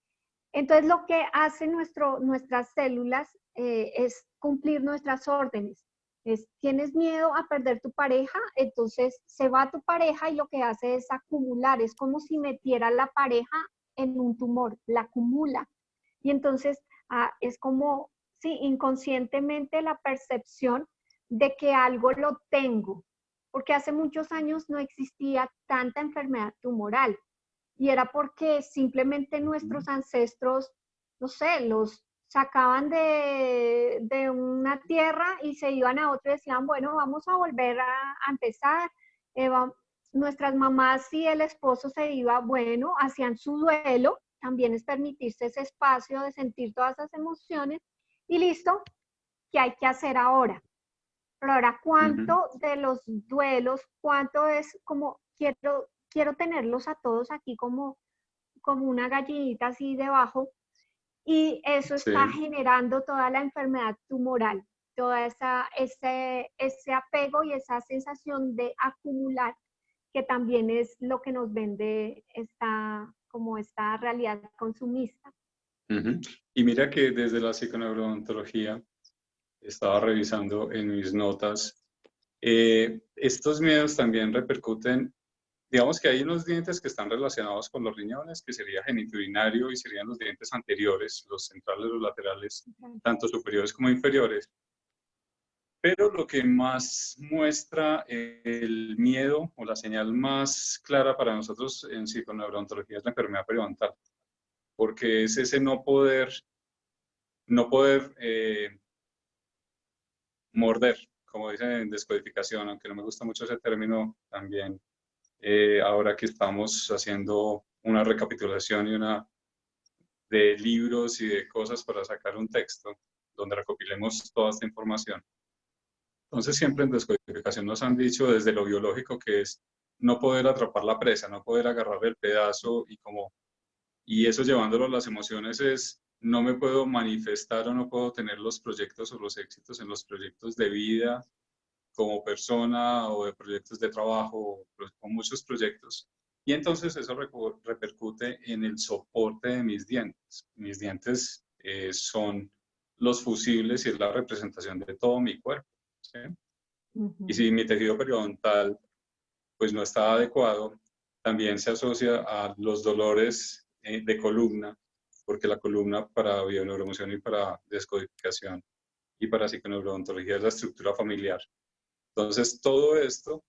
Entonces, lo que hacen nuestras células es cumplir nuestras órdenes. Tienes miedo a perder tu pareja, entonces se va tu pareja y lo que hace es acumular, es como si metiera la pareja en un tumor, la acumula. Y entonces es como, sí, inconscientemente la percepción de que algo lo tengo, porque hace muchos años no existía tanta enfermedad tumoral y era porque simplemente nuestros ancestros, no sé, los sacaban de una tierra y se iban a otra y decían, bueno, vamos a volver a empezar. Nuestras mamás, si el esposo se iba, bueno, hacían su duelo, también es permitirse ese espacio de sentir todas esas emociones y listo, ¿qué hay que hacer ahora? Pero ahora, ¿cuánto de los duelos, cuánto es como quiero tenerlos a todos aquí como una gallinita así debajo? Y eso está Sí. generando toda la enfermedad tumoral, toda ese apego y esa sensación de acumular, que también es lo que nos vende como esta realidad consumista. Ujú. Y mira que desde la psiconeuroodontología estaba revisando en mis notas, estos miedos también repercuten, digamos que hay unos dientes que están relacionados con los riñones, que sería genitourinario y serían los dientes anteriores, los centrales, los laterales, tanto superiores como inferiores. Pero lo que más muestra el miedo o la señal más clara para nosotros en psiconeurodontología es la enfermedad periodontal, porque es ese no poder morder, como dicen en descodificación, aunque no me gusta mucho ese término también. Ahora que estamos haciendo una recapitulación de libros y de cosas para sacar un texto donde recopilemos toda esta información. Entonces siempre en descodificación nos han dicho desde lo biológico que es no poder atrapar la presa, no poder agarrar el pedazo y eso llevándolo a las emociones es no me puedo manifestar o no puedo tener los proyectos o los éxitos en los proyectos de vida como persona o de proyectos de trabajo o muchos proyectos. Y entonces eso repercute en el soporte de mis dientes. Mis dientes son los fusibles y es la representación de todo mi cuerpo, ¿sí? Y si mi tejido periodontal pues no está adecuado, también se asocia a los dolores de columna, porque la columna para bioneuroemoción y para descodificación y para psiconeurodontología es la estructura familiar. Entonces, todo esto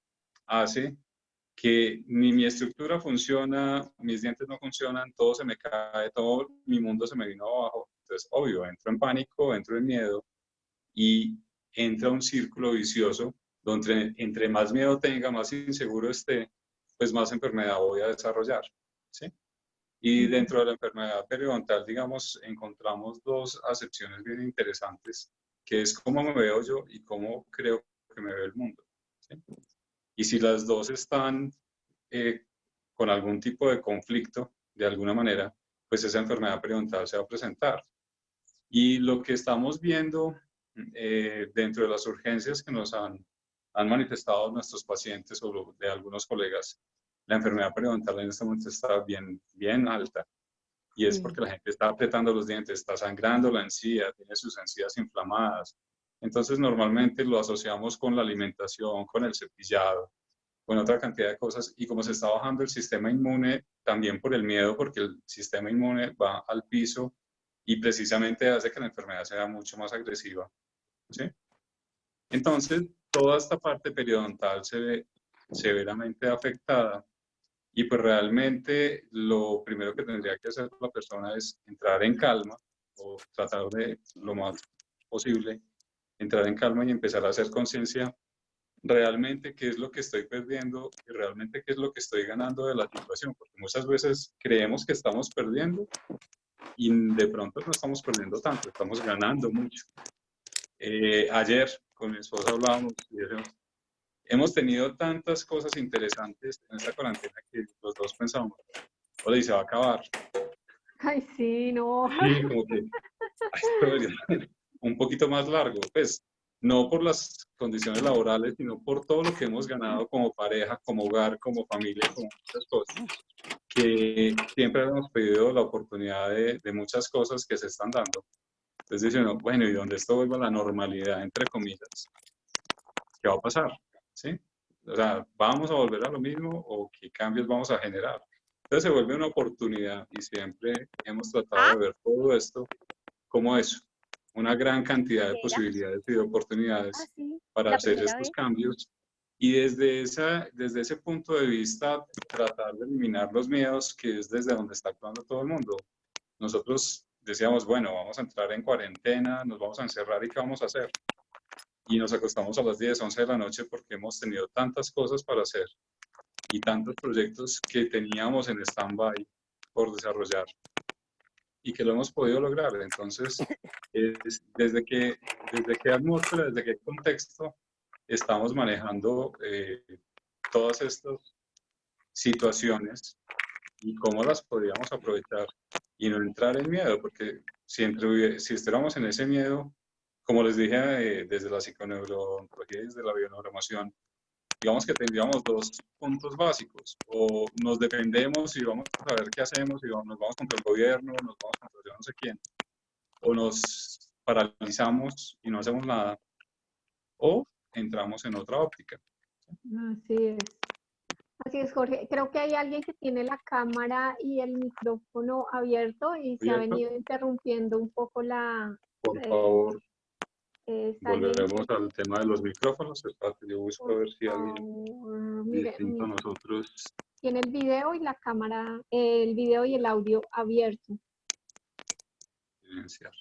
hace que ni mi estructura funciona, mis dientes no funcionan, todo se me cae, todo mi mundo se me vino abajo. Entonces, obvio, entro en pánico, entro en miedo y entra un círculo vicioso donde entre más miedo tenga, más inseguro esté, pues más enfermedad voy a desarrollar, ¿sí? Y dentro de la enfermedad periodontal, digamos, encontramos dos acepciones bien interesantes, que es cómo me veo yo y cómo creo que me ve el mundo, ¿sí? Y si las dos están con algún tipo de conflicto, de alguna manera, pues esa enfermedad periodontal se va a presentar. Y lo que estamos viendo dentro de las urgencias que nos han manifestado nuestros pacientes o de algunos colegas, la enfermedad periodontal en este momento está bien, bien alta. Y es porque la gente está apretando los dientes, está sangrando la encía, tiene sus encías inflamadas. Entonces, normalmente lo asociamos con la alimentación, con el cepillado, con otra cantidad de cosas. Y como se está bajando el sistema inmune, también por el miedo, porque el sistema inmune va al piso y precisamente hace que la enfermedad sea mucho más agresiva, ¿sí? Entonces, toda esta parte periodontal se ve severamente afectada y pues realmente lo primero que tendría que hacer la persona es entrar en calma o tratar de lo más posible entrar en calma y empezar a hacer conciencia realmente qué es lo que estoy perdiendo y realmente qué es lo que estoy ganando de la situación, porque muchas veces creemos que estamos perdiendo y de pronto no estamos perdiendo tanto, estamos ganando mucho. Ayer con mi esposa hablábamos y decíamos, hemos tenido tantas cosas interesantes en esta cuarentena que los dos pensamos, oye, y se va a acabar. Ay, sí, no. Sí, como que esto debería ser un poquito más largo, pues no por las condiciones laborales, sino por todo lo que hemos ganado como pareja, como hogar, como familia, como muchas cosas, que siempre hemos pedido la oportunidad de muchas cosas que se están dando. Entonces dice uno, bueno, y donde esto vuelva a la normalidad, entre comillas, ¿qué va a pasar? ¿Sí? O sea, ¿vamos a volver a lo mismo o qué cambios vamos a generar? Entonces se vuelve una oportunidad y siempre hemos tratado de ver todo esto como eso, una gran cantidad de posibilidades y de oportunidades Sí, para la hacer primera estos vez. cambios y desde ese punto de vista tratar de eliminar los miedos que es desde donde está actuando todo el mundo. Nosotros decíamos, bueno, vamos a entrar en cuarentena, nos vamos a encerrar y ¿qué vamos a hacer? Y nos acostamos a las 10, 11 de la noche porque hemos tenido tantas cosas para hacer y tantos proyectos que teníamos en stand-by por desarrollar y que lo hemos podido lograr. Entonces, desde qué atmósfera, desde qué contexto estamos manejando todas estas situaciones y cómo las podríamos aprovechar y no entrar en miedo, porque si estuviéramos en ese miedo, como les dije desde la psiconeuroontología y desde la bioneuroemoción, digamos que tendríamos dos puntos básicos, o nos defendemos y vamos a ver qué hacemos y nos vamos contra el gobierno, nos vamos contra yo no sé quién, o nos paralizamos y no hacemos nada, o entramos en otra óptica. Así es. Así es, Jorge. Creo que hay alguien que tiene la cámara y el micrófono abierto y se ha ¿Cierto? venido interrumpiendo un poco la... Por eh, favor, es alguien volveremos al tema de los micrófonos. Espérate, yo busco por a ver si alguien favor, distinto a nosotros. tiene el video y la cámara, el video y el audio abierto. Silenciar.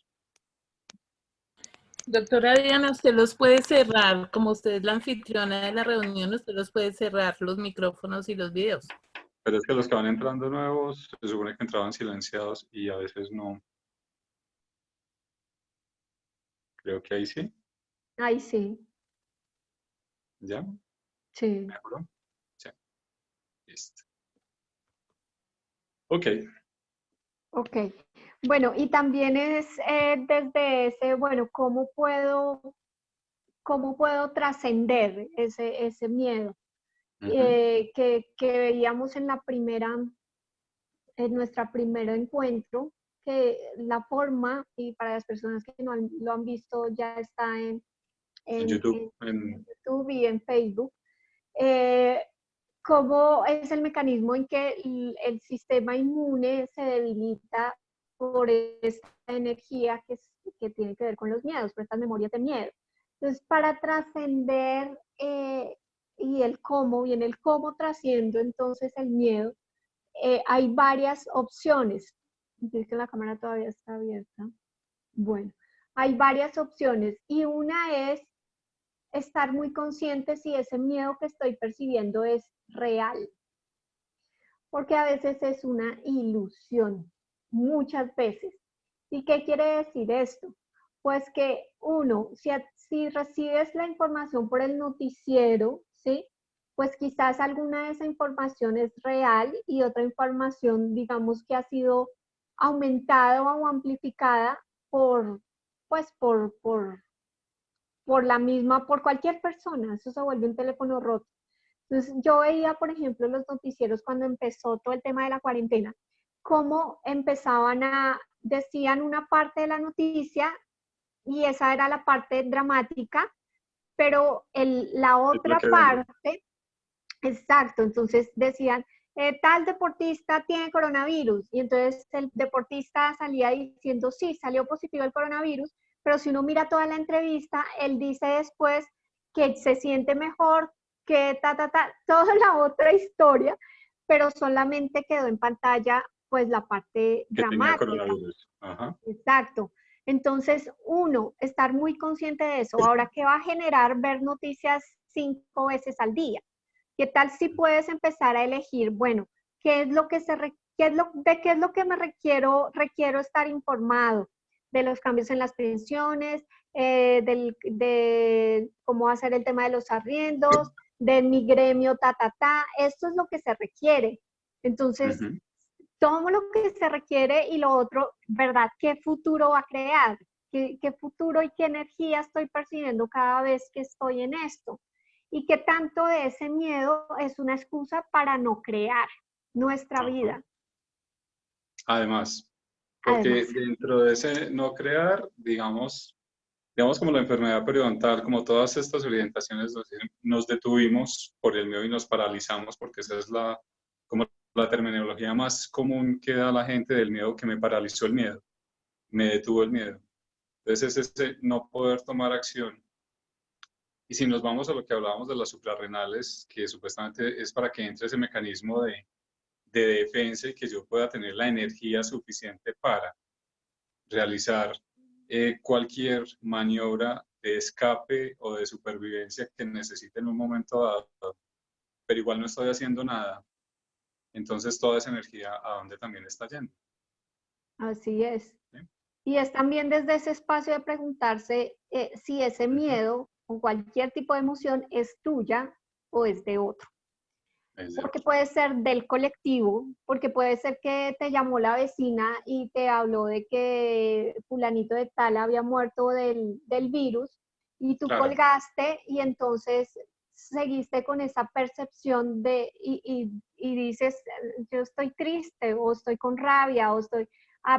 Doctora Diana, usted los puede cerrar, como usted es la anfitriona de la reunión, usted los puede cerrar los micrófonos y los videos. Pero es que los que van entrando nuevos, se supone que entraban silenciados y a veces no. Creo que ahí sí. Ahí sí, ¿Ya? sí. ¿Mejoró? Sí. Listo. Ok. Ok. Bueno, y también es desde ese, bueno, cómo puedo trascender ese miedo que veíamos en nuestra primera encuentro, que la forma, y para las personas que no lo han visto, ya está En en YouTube. YouTube y en Facebook, cómo es el mecanismo en que el sistema inmune se debilita por esta energía que tiene que ver con los miedos, por estas memorias de miedo. Entonces, para trascender y en el cómo trasciendo entonces el miedo, hay varias opciones. Dice que la cámara todavía está abierta. Bueno, hay varias opciones y una es estar muy consciente si ese miedo que estoy percibiendo es real, porque a veces es una ilusión, muchas veces. ¿Y qué quiere decir esto? Pues que uno, si recibes la información por el noticiero, ¿sí? Pues quizás alguna de esa información es real y otra información, digamos, que ha sido aumentada o amplificada por, pues, por cualquier persona. Eso se vuelve un teléfono roto. Entonces, yo veía, por ejemplo, los noticieros cuando empezó todo el tema de la cuarentena, cómo decían una parte de la noticia y esa era la parte dramática, pero la Es lo otra que vende. parte, exacto, entonces decían, tal deportista tiene coronavirus y entonces el deportista salía diciendo, sí, salió positivo el coronavirus, pero si uno mira toda la entrevista, él dice después que se siente mejor, que toda la otra historia, pero solamente quedó en pantalla pues la parte Que tenía dramática. coronavirus. Ajá. Exacto. Entonces, uno, estar muy consciente de eso. Ahora, ¿qué va a generar ver noticias 5 veces al día? ¿Qué tal si puedes empezar a elegir, bueno, qué es lo que qué es lo que me requiero estar informado? De los cambios en las pensiones, de cómo hacer el tema de los arriendos, de mi gremio, esto es lo que se requiere. Entonces, todo lo que se requiere y lo otro, ¿verdad? ¿Qué futuro va a crear? ¿Qué futuro y qué energía estoy percibiendo cada vez que estoy en esto? Y qué tanto de ese miedo es una excusa para no crear nuestra vida. Además, porque Además, dentro de ese no crear, digamos como la enfermedad periodontal, como todas estas orientaciones, nos detuvimos por el miedo y nos paralizamos, porque esa es como la terminología más común que da la gente del miedo, que me paralizó el miedo, me detuvo el miedo. Entonces es ese no poder tomar acción. Y si nos vamos a lo que hablábamos de las suprarrenales, que supuestamente es para que entre ese mecanismo de defensa y que yo pueda tener la energía suficiente para realizar cualquier maniobra de escape o de supervivencia que necesite en un momento dado, pero igual no estoy haciendo nada, entonces toda esa energía a dónde también está yendo. así es. ¿Sí? Y es también desde ese espacio de preguntarse si ese miedo o cualquier tipo de emoción es tuya o es de otro. Porque puede ser del colectivo, porque puede ser que te llamó la vecina y te habló de que fulanito de tal había muerto del virus y tú Claro. colgaste y entonces seguiste con esa percepción de, y dices, yo estoy triste o estoy con rabia o estoy,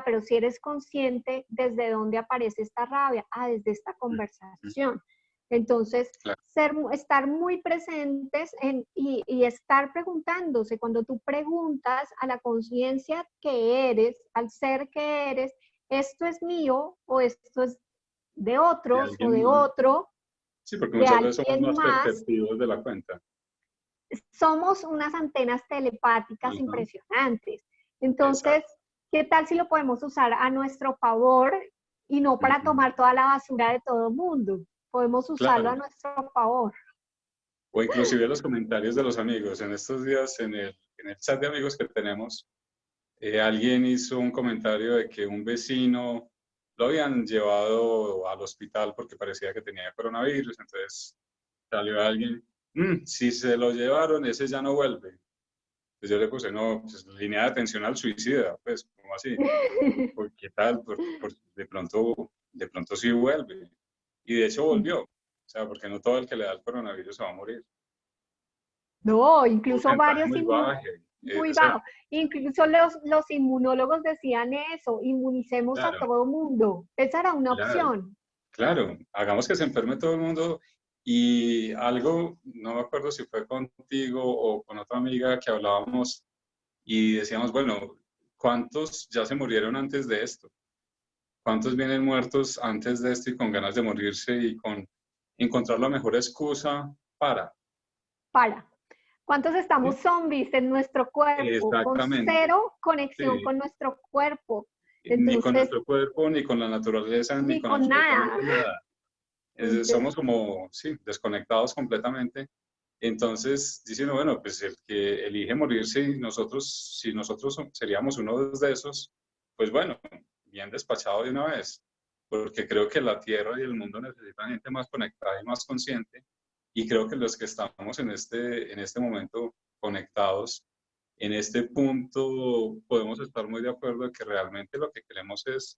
pero si eres consciente, ¿desde dónde aparece esta rabia? Desde esta conversación. Entonces, claro. estar muy presentes y estar preguntándose, cuando tú preguntas a la conciencia que eres, al ser que eres, ¿esto es mío o esto es de De otros o alguien de más. otro, Sí, porque de muchas veces somos alguien más más? perceptivos de la cuenta. Somos unas antenas telepáticas Ajá, impresionantes. Entonces, exacto. ¿qué tal si lo podemos usar a nuestro favor y no para Ujú. tomar toda la basura de todo el mundo? Podemos usarlo a Claro. nuestro favor. O inclusive los comentarios de los amigos. En estos días, en el chat de amigos que tenemos, alguien hizo un comentario de que un vecino lo habían llevado al hospital porque parecía que tenía coronavirus. Entonces salió alguien, si se lo llevaron, ese ya no vuelve. Pues yo le puse, no, pues línea de atención al suicida, pues, ¿cómo así? ¿Por qué tal? De pronto sí vuelve. Y de hecho volvió. O sea, porque no todo el que le da el coronavirus se va a morir. No, Un incluso porcentaje varios muy bajo. muy O sea, bajo. Incluso los inmunólogos decían eso, inmunicemos a claro, todo mundo. Esa era una claro, opción. claro. Hagamos que se enferme todo el mundo. Y algo, no me acuerdo si fue contigo o con otra amiga que hablábamos y decíamos, bueno, ¿cuántos ya se murieron antes de esto? ¿Cuántos vienen muertos antes de esto y con ganas de morirse y con encontrar la mejor excusa para? Para. ¿Cuántos estamos ¿Sí? zombies en nuestro cuerpo, con Exactamente. cero conexión Sí. con nuestro cuerpo? Ni con Entonces, nuestro cuerpo, ni con la naturaleza, ni ni con con nada. absolutamente nada. Entonces, Somos como, sí, desconectados completamente. Entonces, diciendo, bueno, pues el que elige morirse y nosotros, si nosotros seríamos uno de esos, pues bueno, bien despachado de una vez, porque creo que la Tierra y el mundo necesitan gente más conectada y más consciente, y creo que los que estamos en este momento conectados, en este punto, podemos estar muy de acuerdo de que realmente lo que queremos es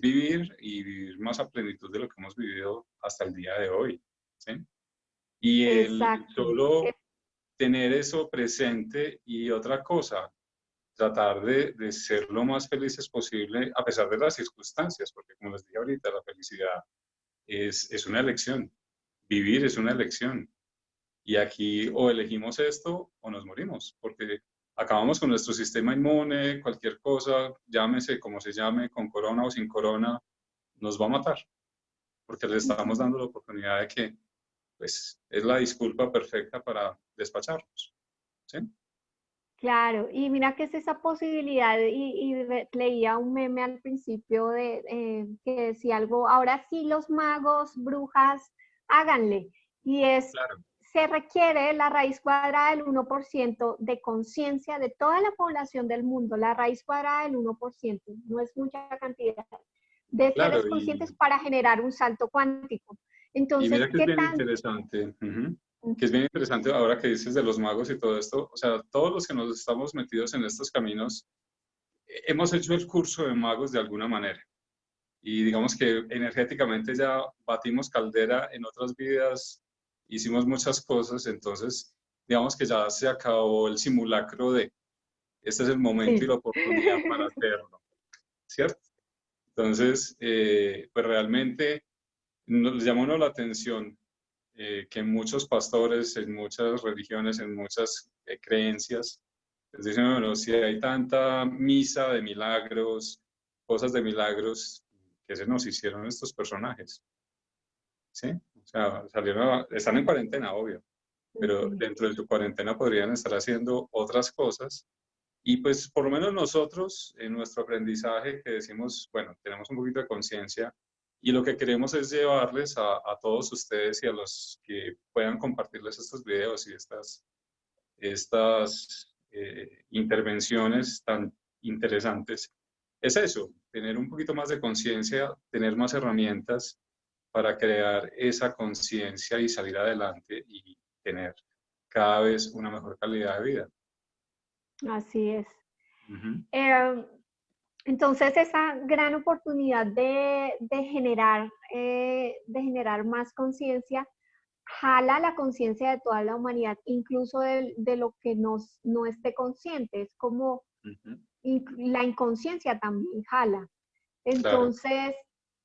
vivir y vivir más a plenitud de lo que hemos vivido hasta el día de hoy, ¿sí? Y el exacto. solo tener eso presente y otra cosa, tratar de ser lo más felices posible a pesar de las circunstancias, porque como les dije ahorita, la felicidad es una elección, vivir es una elección. Y aquí o elegimos esto o nos morimos, porque acabamos con nuestro sistema inmune, cualquier cosa, llámese como se llame, con corona o sin corona, nos va a matar, porque le estamos dando la oportunidad de que, pues, es la disculpa perfecta para despacharnos, ¿sí? Claro, y mira que es esa posibilidad, leía un meme al principio que decía algo, ahora sí los magos, brujas, háganle. Y es, Claro, se requiere la raíz cuadrada del 1% de conciencia de toda la población del mundo, la raíz cuadrada del 1%, no es mucha cantidad, de seres claro, conscientes para generar un salto cuántico. y Entonces, mira que es ¿qué bien tan? interesante, que es bien interesante ahora que dices de los magos y todo esto, o sea, todos los que nos estamos metidos en estos caminos, hemos hecho el curso de magos de alguna manera. Y digamos que energéticamente ya batimos caldera en otras vidas, hicimos muchas cosas, entonces digamos que ya se acabó el simulacro de este es el momento y Sí. la oportunidad para hacerlo, ¿cierto? Entonces, pues realmente nos llamó uno la atención que muchos pastores, en muchas religiones, en muchas creencias, les dicen, bueno, si hay tanta misa de milagros, cosas de milagros, que se nos hicieron estos personajes, ¿sí? O sea, están en cuarentena, obvio, pero dentro de su cuarentena podrían estar haciendo otras cosas y pues por lo menos nosotros, en nuestro aprendizaje, que decimos, bueno, tenemos un poquito de conciencia y lo que queremos es llevarles a todos ustedes y a los que puedan compartirles estos videos y estas intervenciones tan interesantes. Es eso, tener un poquito más de conciencia, tener más herramientas para crear esa conciencia y salir adelante y tener cada vez una mejor calidad de vida. Así es. Ujú. Eh, entonces, esa gran oportunidad de generar más conciencia jala la conciencia de toda la humanidad, incluso de lo que no esté consciente. Es como Ujú. la inconsciencia también jala. Claro, Entonces,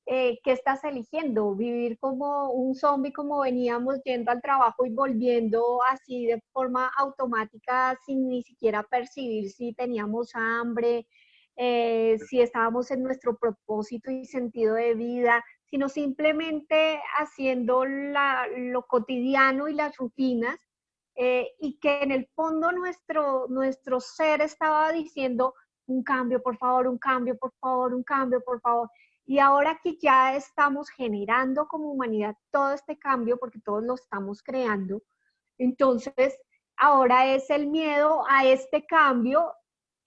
¿qué estás eligiendo? ¿Vivir como un zombie, como veníamos yendo al trabajo y volviendo así de forma automática sin ni siquiera percibir si teníamos hambre, si estábamos en nuestro propósito y sentido de vida, sino simplemente haciendo lo cotidiano y las rutinas, y que en el fondo nuestro ser estaba diciendo un cambio, por favor, un cambio, por favor, un cambio, por favor. Y ahora que ya estamos generando como humanidad todo este cambio, porque todos lo estamos creando, entonces ahora es el miedo a este cambio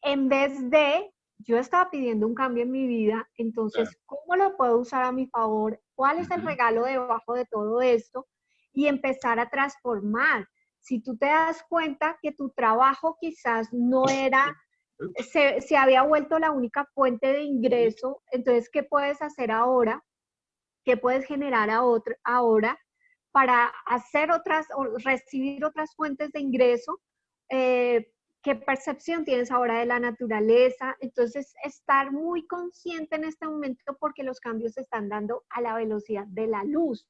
en vez de, yo estaba pidiendo un cambio en mi vida, claro. entonces, ¿cómo lo puedo usar a mi favor? ¿Cuál es el Ujú. regalo debajo de todo esto? Y empezar a transformar. Si tú te das cuenta que tu trabajo quizás no era, se había vuelto la única fuente de ingreso, entonces, ¿qué puedes hacer ahora? ¿Qué puedes generar ahora para hacer otras o recibir otras fuentes de ingreso? ¿Qué percepción tienes ahora de la naturaleza? Entonces, estar muy consciente en este momento porque los cambios se están dando a la velocidad de la luz,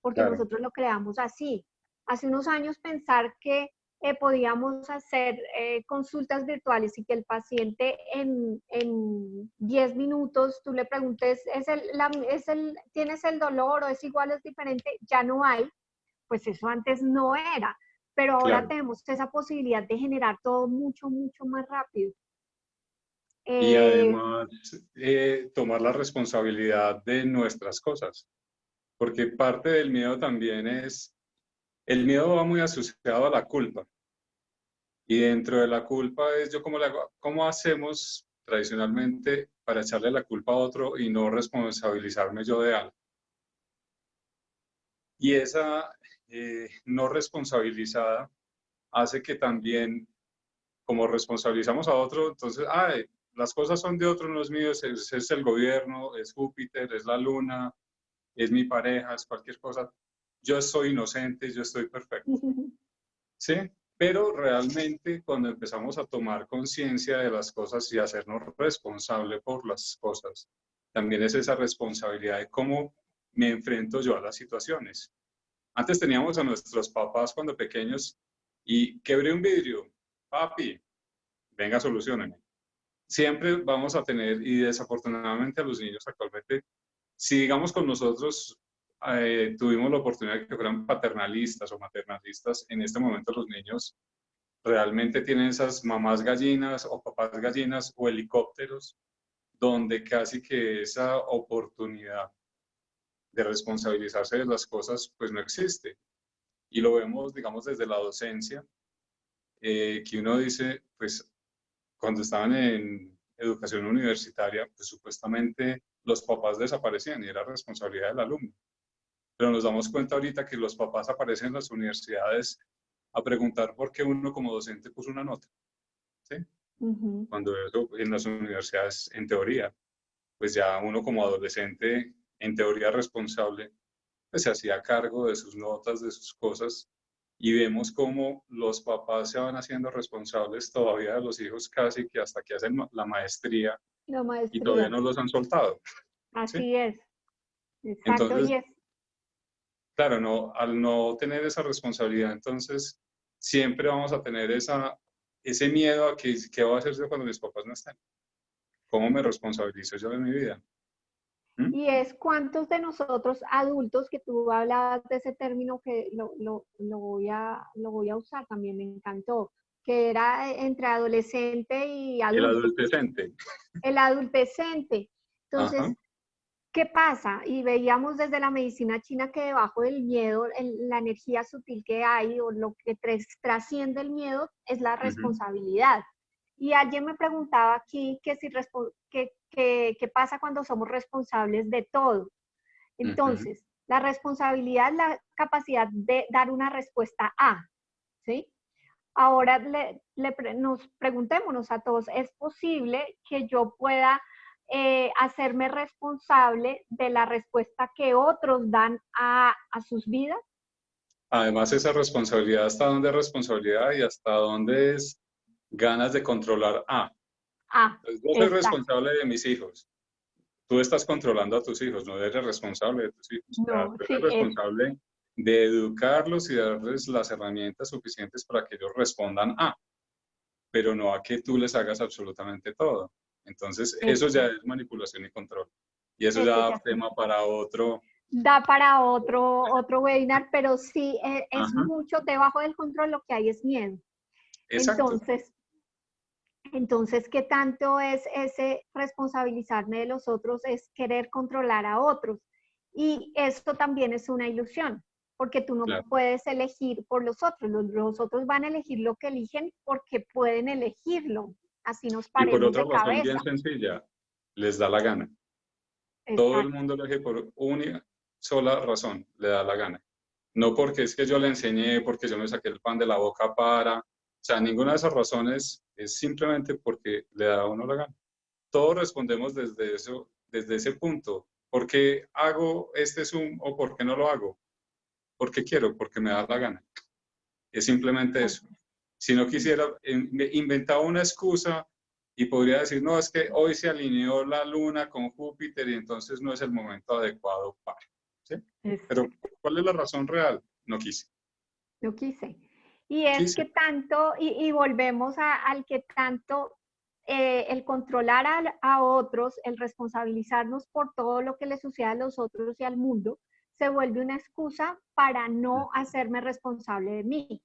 porque Claro. nosotros lo creamos así. Hace unos años pensar que podíamos hacer consultas virtuales y que el paciente en 10 minutos tú le preguntes, ¿tienes el dolor o es igual, es diferente? Ya no hay, pues eso antes no era, pero ahora Claro. tenemos esa posibilidad de generar todo mucho, mucho más rápido. Y Eh, además, tomar la responsabilidad de nuestras cosas, porque parte del miedo también es, el miedo va muy asociado a la culpa. Y dentro de la culpa es yo cómo, cómo hacemos tradicionalmente para echarle la culpa a otro y no responsabilizarme yo de algo. Y esa no responsabilizada hace que también, como responsabilizamos a otro, entonces, ay, las cosas son de otro, no es mío, es el gobierno, es Júpiter, es la luna, es mi pareja, es cualquier cosa. Yo soy inocente, yo estoy perfecto. ¿Sí? Pero realmente cuando empezamos a tomar conciencia de las cosas y hacernos responsable por las cosas, también es esa responsabilidad de cómo me enfrento yo a las situaciones. Antes teníamos a nuestros papás cuando pequeños y quebré un vidrio, papi, venga, solucionenme. Siempre vamos a tener, y desafortunadamente a los niños actualmente, si digamos con nosotros tuvimos la oportunidad de que fueran paternalistas o maternalistas, en este momento los niños realmente tienen esas mamás gallinas o papás gallinas o helicópteros donde casi que esa oportunidad de responsabilizarse de las cosas pues no existe. Y lo vemos, digamos, desde la docencia, que uno dice, pues cuando estaban en educación universitaria, pues supuestamente los papás desaparecían y era responsabilidad del alumno. Pero nos damos cuenta ahorita que los papás aparecen en las universidades a preguntar por qué uno como docente puso una nota, ¿sí? Ujú. Cuando eso en las universidades, en teoría, pues ya uno como adolescente, en teoría responsable, pues se hacía cargo de sus notas, de sus cosas, y vemos cómo los papás se van haciendo responsables todavía de los hijos casi que hasta que hacen la maestría La y todavía maestría, no los han soltado, ¿sí? así es, exacto, Entonces, y es. claro, no, al no tener esa responsabilidad, entonces siempre vamos a tener ese miedo a que, qué va a hacer yo cuando mis papás no estén. ¿Cómo me responsabilizo yo de mi vida? ¿Mm? Y es cuántos de nosotros adultos, que tú hablabas de ese término que lo voy a usar también, me encantó, que era entre adolescente y El adulto, adolescente. el adultecente. Ajá. Entonces, ¿qué pasa? Y veíamos desde la medicina china que debajo del miedo, la energía sutil que hay o lo que trasciende el miedo es la Ujú. responsabilidad. Y alguien me preguntaba aquí que si qué pasa cuando somos responsables de todo. Ujú. Entonces, la responsabilidad es la capacidad de dar una respuesta a, ¿sí? Ahora nos preguntémonos a todos, ¿es posible que yo pueda hacerme responsable de la respuesta que otros dan a sus vidas? Además, esa responsabilidad, ¿hasta dónde es responsabilidad y hasta dónde es ganas de controlar A? Ah, Entonces, yo soy exacto. responsable de mis hijos. Tú estás controlando a tus hijos, no eres responsable de tus hijos. O sea, No, tú eres sí, es responsable de educarlos y darles las herramientas suficientes para que ellos respondan A, pero no a que tú les hagas absolutamente todo. Entonces, eso ya exacto. es manipulación y control. Y eso ya Eso da ya sí. tema para otro. Da para otro webinar, pero sí es Ajá, mucho debajo del control, lo que hay es miedo. exacto. Entonces, ¿qué tanto es ese responsabilizarme de los otros? Es querer controlar a otros. Y esto también es una ilusión, porque tú no Claro. puedes elegir por los otros. Los otros van a elegir lo que eligen porque pueden elegirlo. Así nos Y por paremos otra de razón bien cabeza. sencilla, les da la gana. Todo el Exacto. mundo elige por una sola razón, le da la gana. No porque es que yo le enseñé, porque yo me saqué el pan de la boca para, o sea, ninguna de esas razones es simplemente porque le da a uno la gana. Todos respondemos desde eso, desde ese punto. ¿Por qué hago este Zoom o por qué no lo hago? Porque quiero, porque me da la gana. Es simplemente eso. Si no quisiera, me inventaba una excusa y podría decir, no, es que hoy se alineó la luna con Júpiter y entonces no es el momento adecuado para. ¿Sí? Pero, Exacto. ¿cuál es la razón real? No quise. Yo quise. Y es Quise. que tanto, y volvemos al que tanto el controlar a otros, el responsabilizarnos por todo lo que le sucede a los otros y al mundo, se vuelve una excusa para no hacerme responsable de mí.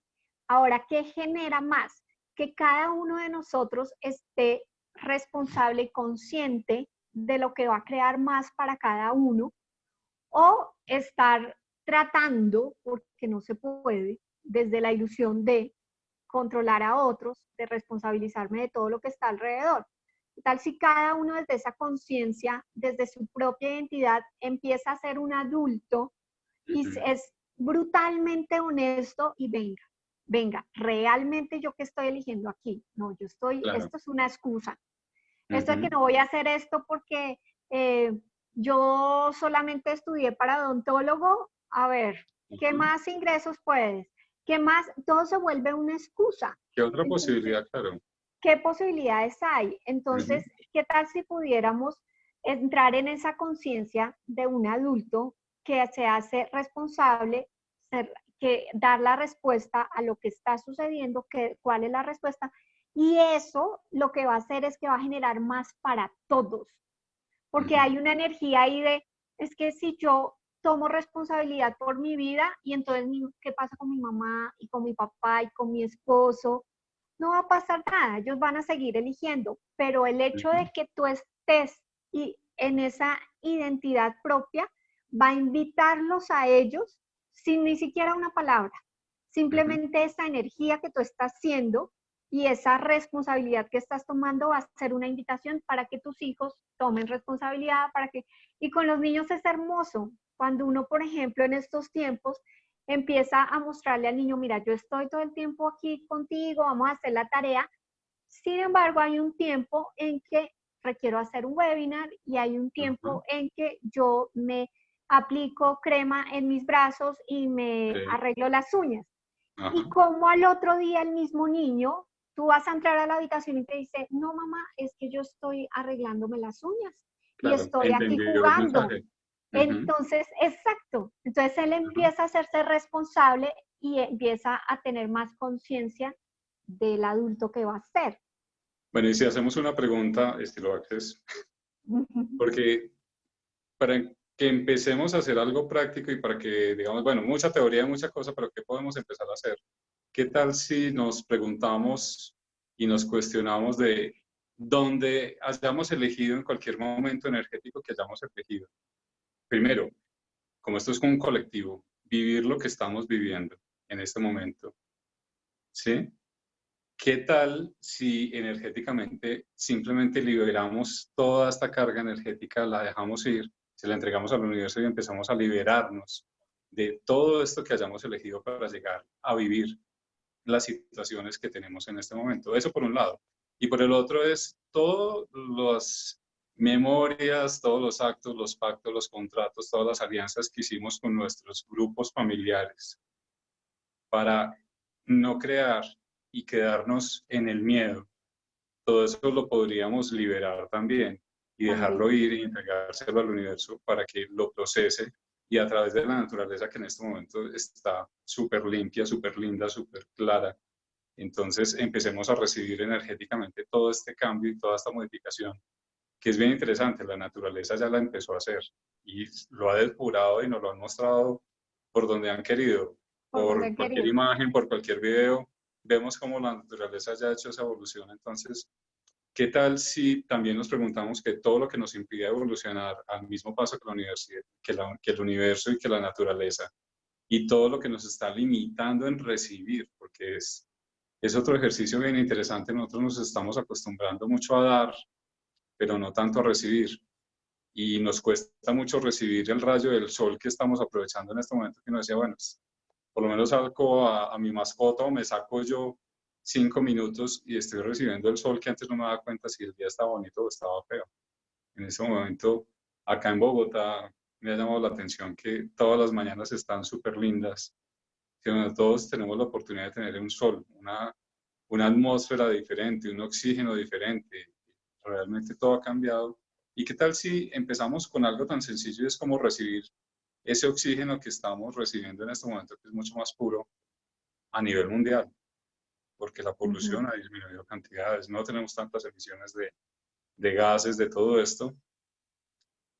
Ahora, ¿qué genera más? Que cada uno de nosotros esté responsable y consciente de lo que va a crear más para cada uno, o estar tratando, porque no se puede, desde la ilusión de controlar a otros, de responsabilizarme de todo lo que está alrededor. Tal si cada uno desde esa conciencia, desde su propia identidad, empieza a ser un adulto y es brutalmente honesto y venga, realmente yo qué estoy eligiendo aquí. No, yo estoy, Claro. esto es una excusa. Esto es que no voy a hacer esto porque yo solamente estudié para odontólogo. A ver, ¿qué más ingresos puedes? ¿Qué más? Todo se vuelve una excusa. ¿Qué otra Entonces, posibilidad? Claro. ¿qué posibilidades hay? Entonces, ¿qué tal si pudiéramos entrar en esa conciencia de un adulto que se hace responsable, que dar la respuesta a lo que está sucediendo, cuál es la respuesta? Y eso lo que va a hacer es que va a generar más para todos, porque hay una energía ahí de, es que si yo tomo responsabilidad por mi vida y entonces, ¿qué pasa con mi mamá y con mi papá y con mi esposo? No va a pasar nada, ellos van a seguir eligiendo, pero el hecho de que tú estés y en esa identidad propia va a invitarlos a ellos sin ni siquiera una palabra, simplemente esa energía que tú estás haciendo y esa responsabilidad que estás tomando va a ser una invitación para que tus hijos tomen responsabilidad, y con los niños es hermoso, cuando uno, por ejemplo, en estos tiempos empieza a mostrarle al niño, mira, yo estoy todo el tiempo aquí contigo, vamos a hacer la tarea. Sin embargo, hay un tiempo en que requiero hacer un webinar y hay un tiempo en que yo me aplico crema en mis brazos y me arreglo las uñas. Y como al otro día el mismo niño, tú vas a entrar a la habitación y te dice, no mamá, es que yo estoy arreglándome las uñas y Claro, estoy aquí entendió el jugando. mensaje. Entonces, exacto. Entonces él empieza a hacerse responsable y empieza a tener más conciencia del adulto que va a ser. Bueno, y si hacemos una pregunta, estilo Access, porque para que empecemos a hacer algo práctico y para que, digamos, bueno, mucha teoría, mucha cosa, pero ¿qué podemos empezar a hacer? ¿Qué tal si nos preguntamos y nos cuestionamos de dónde hayamos elegido en cualquier momento energético que hayamos elegido? Primero, como esto es un colectivo, vivir lo que estamos viviendo en este momento, ¿sí? ¿Qué tal si energéticamente simplemente liberamos toda esta carga energética, la dejamos ir, se la entregamos al universo y empezamos a liberarnos de todo esto que hayamos elegido para llegar a vivir las situaciones que tenemos en este momento? Eso por un lado. Y por el otro es todas las memorias, todos los actos, los pactos, los contratos, todas las alianzas que hicimos con nuestros grupos familiares. para no crear y quedarnos en el miedo. Todo eso lo podríamos liberar también y dejarlo ir y entregárselo al universo para que lo procese, y a través de la naturaleza, que en este momento está súper limpia, súper linda, súper clara. Entonces empecemos a recibir energéticamente todo este cambio y toda esta modificación, que es bien interesante. La naturaleza ya la empezó a hacer y lo ha depurado y nos lo han mostrado por donde han querido, por cualquier imagen, por cualquier video. Vemos cómo la naturaleza ya ha hecho esa evolución. Entonces, ¿qué tal si también nos preguntamos que todo lo que nos impide evolucionar al mismo paso que la universidad, que el universo y que la naturaleza, y todo lo que nos está limitando en recibir, porque es otro ejercicio bien interesante? Nosotros nos estamos acostumbrando mucho a dar, pero no tanto a recibir. Y nos cuesta mucho recibir el rayo del sol que estamos aprovechando en este momento, que nos decía, bueno, por lo menos saco a mi mascota o me saco yo 5 minutos y estoy recibiendo el sol, que antes no me daba cuenta si el día estaba bonito o estaba feo. En ese momento, acá en Bogotá, me ha llamado la atención que todas las mañanas están súper lindas, que donde todos tenemos la oportunidad de tener un sol, una atmósfera diferente, un oxígeno diferente. Realmente todo ha cambiado. ¿Y qué tal si empezamos con algo tan sencillo y es como recibir ese oxígeno que estamos recibiendo en este momento, que es mucho más puro a nivel mundial? Porque la polución ha disminuido cantidades, no tenemos tantas emisiones de gases, de todo esto.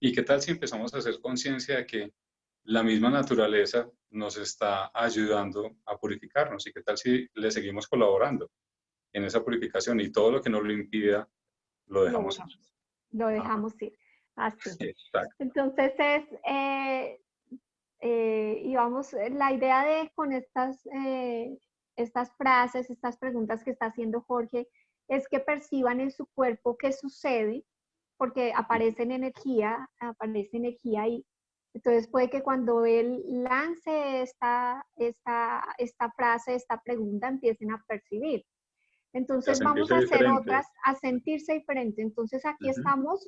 ¿Y qué tal si empezamos a hacer conciencia de que la misma naturaleza nos está ayudando a purificarnos? ¿Y qué tal si le seguimos colaborando en esa purificación y todo lo que nos lo impida lo dejamos ir? Lo dejamos ir, así. Exacto. Entonces y vamos, la idea de con estas frases, estas preguntas que está haciendo Jorge, es que perciban en su cuerpo qué sucede, porque aparece energía y entonces puede que cuando él lance esta frase, esta pregunta, empiecen a percibir. Entonces vamos a hacer otras, a sentirse diferente. Entonces aquí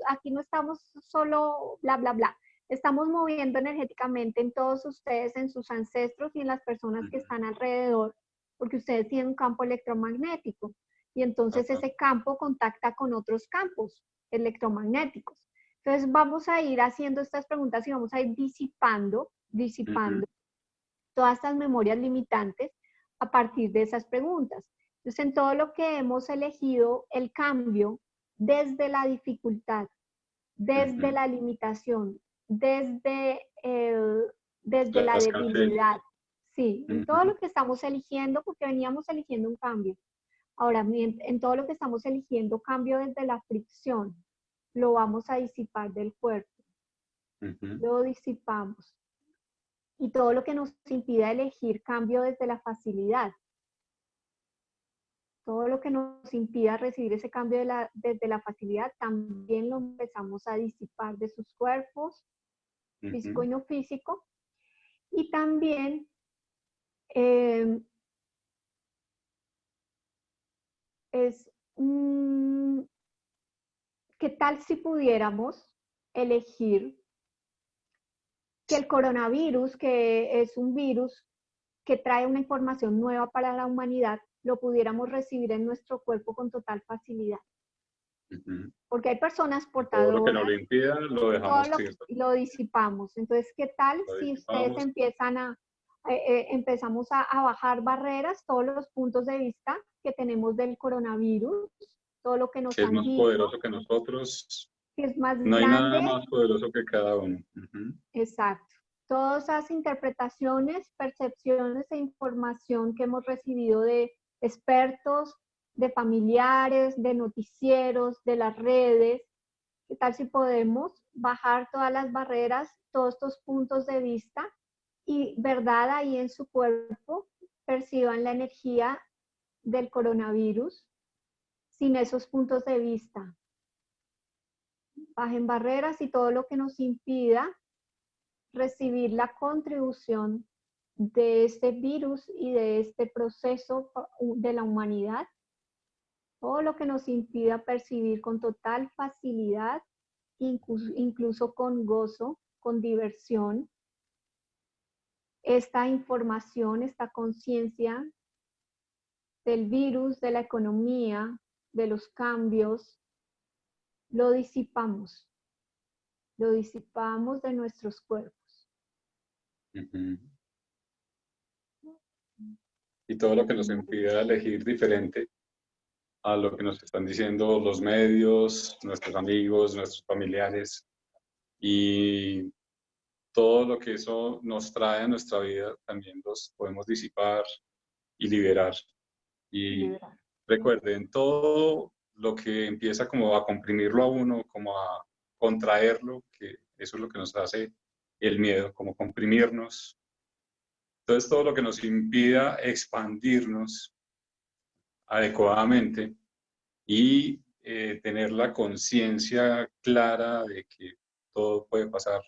aquí no estamos solo bla, bla, bla. Estamos moviendo energéticamente en todos ustedes, en sus ancestros y en las personas que están alrededor, porque ustedes tienen un campo electromagnético. Y entonces ese campo contacta con otros campos electromagnéticos. Entonces vamos a ir haciendo estas preguntas y vamos a ir disipando todas estas memorias limitantes a partir de esas preguntas. Entonces, en todo lo que hemos elegido el cambio, desde la dificultad, desde la limitación, desde la debilidad, sí, en todo lo que estamos eligiendo, porque veníamos eligiendo un cambio. Ahora, en todo lo que estamos eligiendo cambio desde la fricción, lo vamos a disipar del cuerpo. Lo disipamos. Y todo lo que nos impida elegir cambio desde la facilidad. Todo lo que nos impida recibir ese cambio desde la facilidad, también lo empezamos a disipar de sus cuerpos, físico y no físico. Y también ¿qué tal si pudiéramos elegir que el coronavirus, que es un virus que trae una información nueva para la humanidad, lo pudiéramos recibir en nuestro cuerpo con total facilidad? Porque hay personas portadoras. Todo lo que nos lo impida, lo dejamos ir. Lo disipamos. Entonces, ¿qué tal si ustedes empiezan empezamos a bajar barreras, todos los puntos de vista que tenemos del coronavirus, todo lo que nos han dicho? Que es más poderoso que nosotros. Que es más no grande. Hay nada más poderoso que cada uno. Exacto. Todas esas interpretaciones, percepciones e información que hemos recibido de expertos, de familiares, de noticieros, de las redes. ¿Qué tal si podemos bajar todas las barreras, todos estos puntos de vista y, verdad, ahí en su cuerpo perciban la energía del coronavirus sin esos puntos de vista? Bajen barreras y todo lo que nos impida recibir la contribución de este virus y de este proceso de la humanidad, todo lo que nos impida percibir con total facilidad, incluso con gozo, con diversión, esta información, esta conciencia del virus, de la economía, de los cambios, lo disipamos de nuestros cuerpos. Ujú. Y todo lo que nos impide elegir diferente a lo que nos están diciendo los medios, nuestros amigos, nuestros familiares, y todo lo que eso nos trae a nuestra vida también los podemos disipar y liberar. Y recuerden, todo lo que empieza como a comprimirlo a uno, como a contraerlo, que eso es lo que nos hace el miedo, como comprimirnos. Entonces, todo lo que nos impida expandirnos adecuadamente y tener la conciencia clara de que todo puede pasar,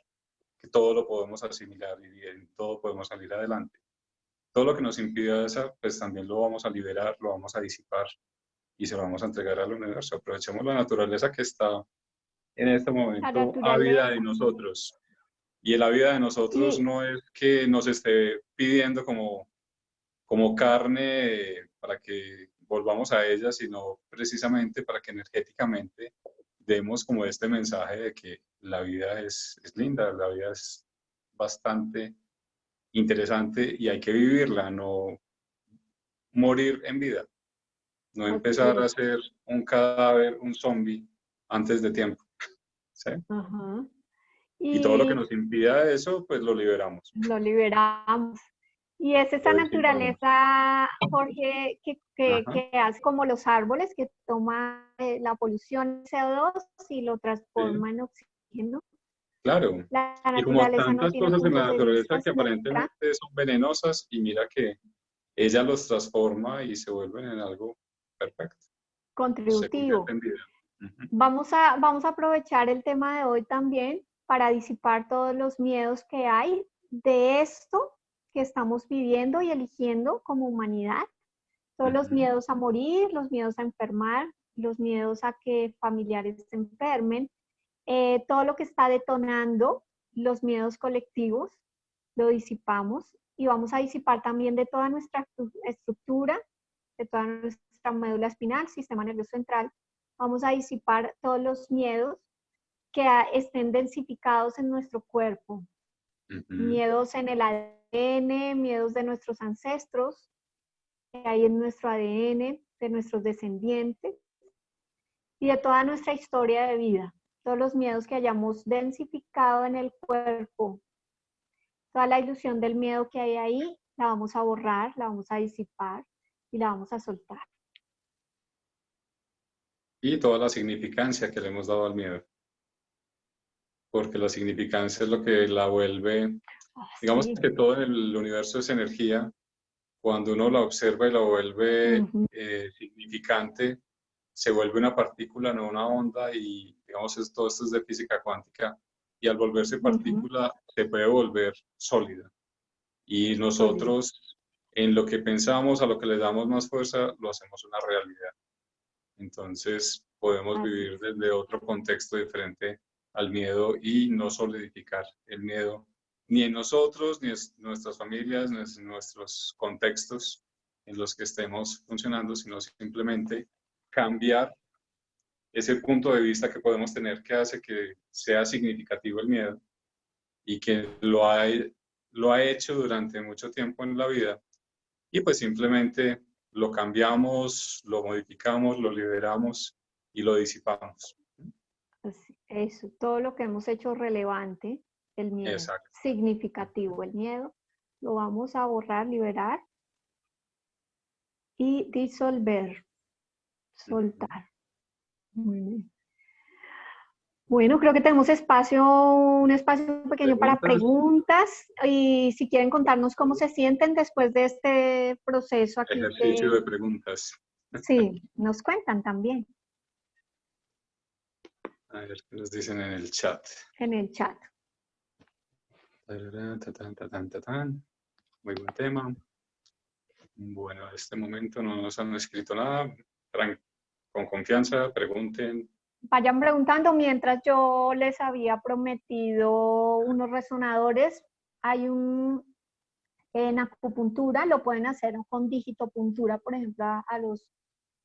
que todo lo podemos asimilar y en todo podemos salir adelante. Todo lo que nos impida eso, pues también lo vamos a liberar, lo vamos a disipar y se lo vamos a entregar al universo. Aprovechemos la naturaleza que está en este La momento ávida de naturaleza. nosotros. Y la vida de nosotros Y no es que nos esté pidiendo como carne para que volvamos a ella, sino precisamente para que energéticamente demos como este mensaje de que la vida es linda, la vida es bastante interesante y hay que vivirla, no morir en vida, no así empezar a es. ser un cadáver, un zombie antes de tiempo. ¿Sí? Ajá. Y todo lo que Y nos impida eso, pues lo liberamos, lo liberamos. Y es esa lo disipamos. naturaleza, Jorge, Ajá, que hace como los árboles, que toma la polución CO2 y lo sí, transforma en oxígeno. claro. La Y como naturaleza no tantas tiene cosas en la puntos de naturaleza vista, que es neutra. aparentemente son venenosas, y mira que ella los transforma y se vuelven en algo perfecto, se convierte Contributivo. en vida. Ujú, Vamos a aprovechar el tema de hoy también para disipar todos los miedos que hay de esto que estamos viviendo y eligiendo como humanidad. Todos los ujú, miedos a morir, los miedos a enfermar, los miedos a que familiares se enfermen, todo lo que está detonando los miedos colectivos, lo disipamos y vamos a disipar también de toda nuestra estructura, de toda nuestra médula espinal, sistema nervioso central. Vamos a disipar todos los miedos que estén densificados en nuestro cuerpo. ujú. Miedos en el ADN, miedos de nuestros ancestros, que hay en nuestro ADN, de nuestros descendientes y de toda nuestra historia de vida. Todos los miedos que hayamos densificado en el cuerpo, toda la ilusión del miedo que hay ahí, la vamos a borrar, la vamos a disipar y la vamos a soltar. Y toda la significancia que le hemos dado al miedo, porque la significancia es lo que la vuelve, Oh, digamos sí. que todo en el universo es energía. Cuando uno la observa y la vuelve Uh-huh. significante, se vuelve una partícula, no una onda, y digamos, todo esto es de física cuántica, y al volverse Uh-huh. partícula se puede volver sólida. Y Sólido. nosotros, en lo que pensamos, a lo que le damos más fuerza, lo hacemos una realidad. Entonces, podemos Así vivir es. desde otro contexto diferente al miedo y no solidificar el miedo ni en nosotros, ni en nuestras familias, ni en nuestros contextos en los que estemos funcionando, sino simplemente cambiar ese punto de vista que podemos tener que hace que sea significativo el miedo y que lo ha hecho durante mucho tiempo en la vida, y pues simplemente lo cambiamos, lo modificamos, lo liberamos y lo disipamos. Eso, todo lo que hemos hecho relevante, el miedo, Exacto. significativo, el miedo, lo vamos a borrar, liberar y disolver, soltar. Muy bien. Bueno, creo que tenemos un espacio pequeño para Preguntas, preguntas y si quieren contarnos cómo se sienten después de este proceso aquí ejercicio de preguntas. sí, nos cuentan también A ver qué nos dicen en el chat. en el chat. Tararán, tatán, tatán, tatán. Muy buen tema. Bueno, en este momento no nos han escrito nada. Con confianza, pregunten. Vayan preguntando mientras yo les había prometido unos resonadores. Hay un En acupuntura lo pueden hacer con digitopuntura, por ejemplo,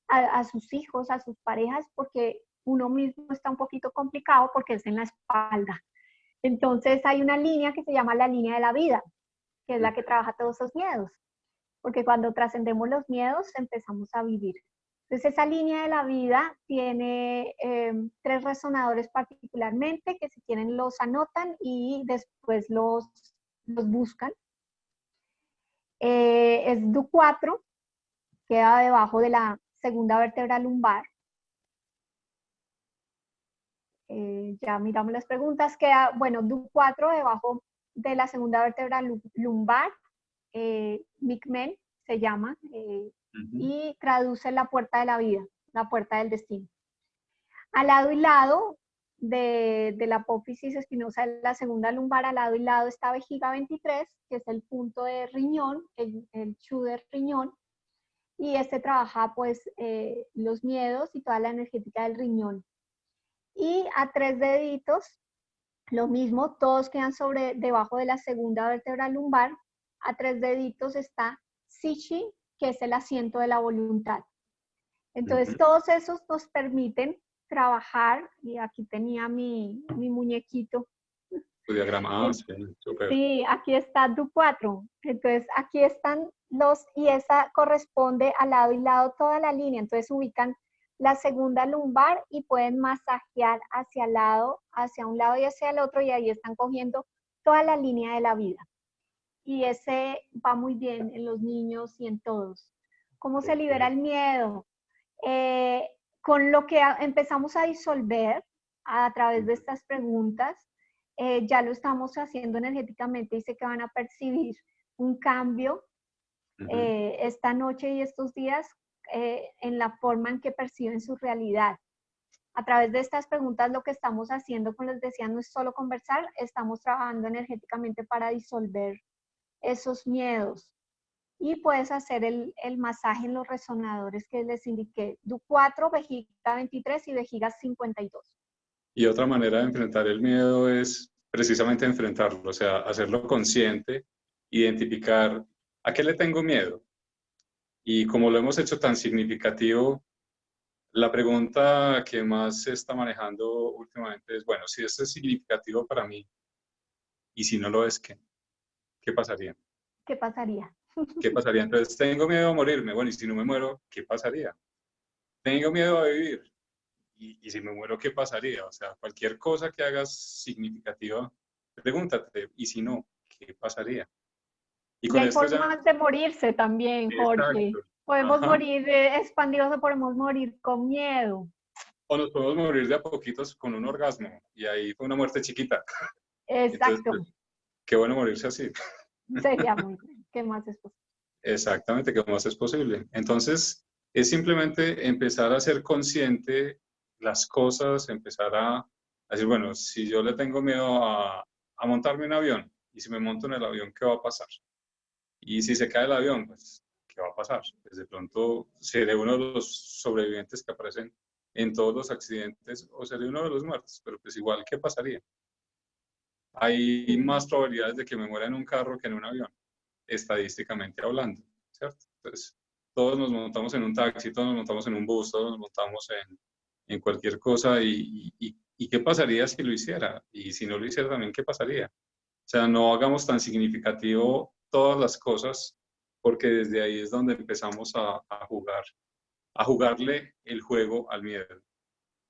a sus hijos, a sus parejas, porque uno mismo está un poquito complicado porque es en la espalda. Entonces hay una línea que se llama la línea de la vida, que es la que trabaja todos esos miedos, porque cuando trascendemos los miedos empezamos a vivir. Entonces esa línea de la vida tiene 3 resonadores particularmente, que si quieren los anotan y después los buscan. Es DU4, queda debajo de la segunda vértebra lumbar. Ya miramos las preguntas. Queda, bueno, DU4 debajo de la segunda vértebra lumbar, Mikmen se llama, y traduce la puerta de la vida, la puerta del destino. Al lado y lado de la apófisis espinosa de la segunda lumbar, al lado y lado está vejiga 23, que es el punto de riñón, el chu de riñón, y este trabaja pues los miedos y toda la energética del riñón. Y a 3 deditos, lo mismo, todos quedan debajo de la segunda vértebra lumbar. A 3 deditos está Sichi, que es el asiento de la voluntad. Entonces, todos esos nos permiten trabajar, y aquí tenía mi muñequito. Tu diagrama, sí, súper. Sí, aquí está DU4. Entonces, aquí están y esa corresponde al lado y lado toda la línea. Entonces, ubican la segunda lumbar y pueden masajear hacia el lado, hacia un lado y hacia el otro, y ahí están cogiendo toda la línea de la vida. Y ese va muy bien en los niños y en todos. ¿Cómo se libera el miedo? Con lo que empezamos a disolver a través de estas preguntas, ya lo estamos haciendo energéticamente y sé que van a percibir un cambio esta noche y estos días en la forma en que perciben su realidad. A través de estas preguntas lo que estamos haciendo, como les decía, no es solo conversar, estamos trabajando energéticamente para disolver esos miedos. Y puedes hacer el masaje en los resonadores que les indiqué, DU4, vejiga 23 y vejiga 52. Y otra manera de enfrentar el miedo es precisamente enfrentarlo, o sea, hacerlo consciente, identificar a qué le tengo miedo. Y como lo hemos hecho tan significativo, la pregunta que más se está manejando últimamente es, bueno, si esto es significativo para mí, y si no lo es, ¿qué pasaría? ¿Qué pasaría? ¿Qué pasaría? Entonces, tengo miedo a morirme. Bueno, y si no me muero, ¿qué pasaría? Tengo miedo a vivir. Y si me muero, ¿qué pasaría? O sea, cualquier cosa que hagas significativa, pregúntate, ¿y si no, qué pasaría? Y Y con hay esto ya... formas de morirse también, Jorge. Exacto. Podemos Ajá. morir expandidos o podemos morir con miedo. O nos podemos morir de a poquitos con un orgasmo. Y ahí fue una muerte chiquita. Entonces, Exacto. pues, qué bueno morirse así. Sería muy bien. ¿Qué más es posible? Exactamente, ¿qué más es posible? Entonces, es simplemente empezar a ser consciente las cosas, empezar a decir, bueno, si yo le tengo miedo a montarme en un avión, y si me monto en el avión, ¿qué va a pasar? Y si se cae el avión, pues, ¿qué va a pasar? Pues de pronto seré uno de los sobrevivientes que aparecen en todos los accidentes o seré uno de los muertos, pero pues igual, ¿qué pasaría? Hay más probabilidades de que me muera en un carro que en un avión, estadísticamente hablando, ¿cierto? Entonces, todos nos montamos en un taxi, todos nos montamos en un bus, todos nos montamos en cualquier cosa y ¿qué pasaría si lo hiciera? Y si no lo hiciera también, ¿qué pasaría? O sea, no hagamos tan significativo todas las cosas porque desde ahí es donde empezamos a jugar, a jugarle el juego al miedo,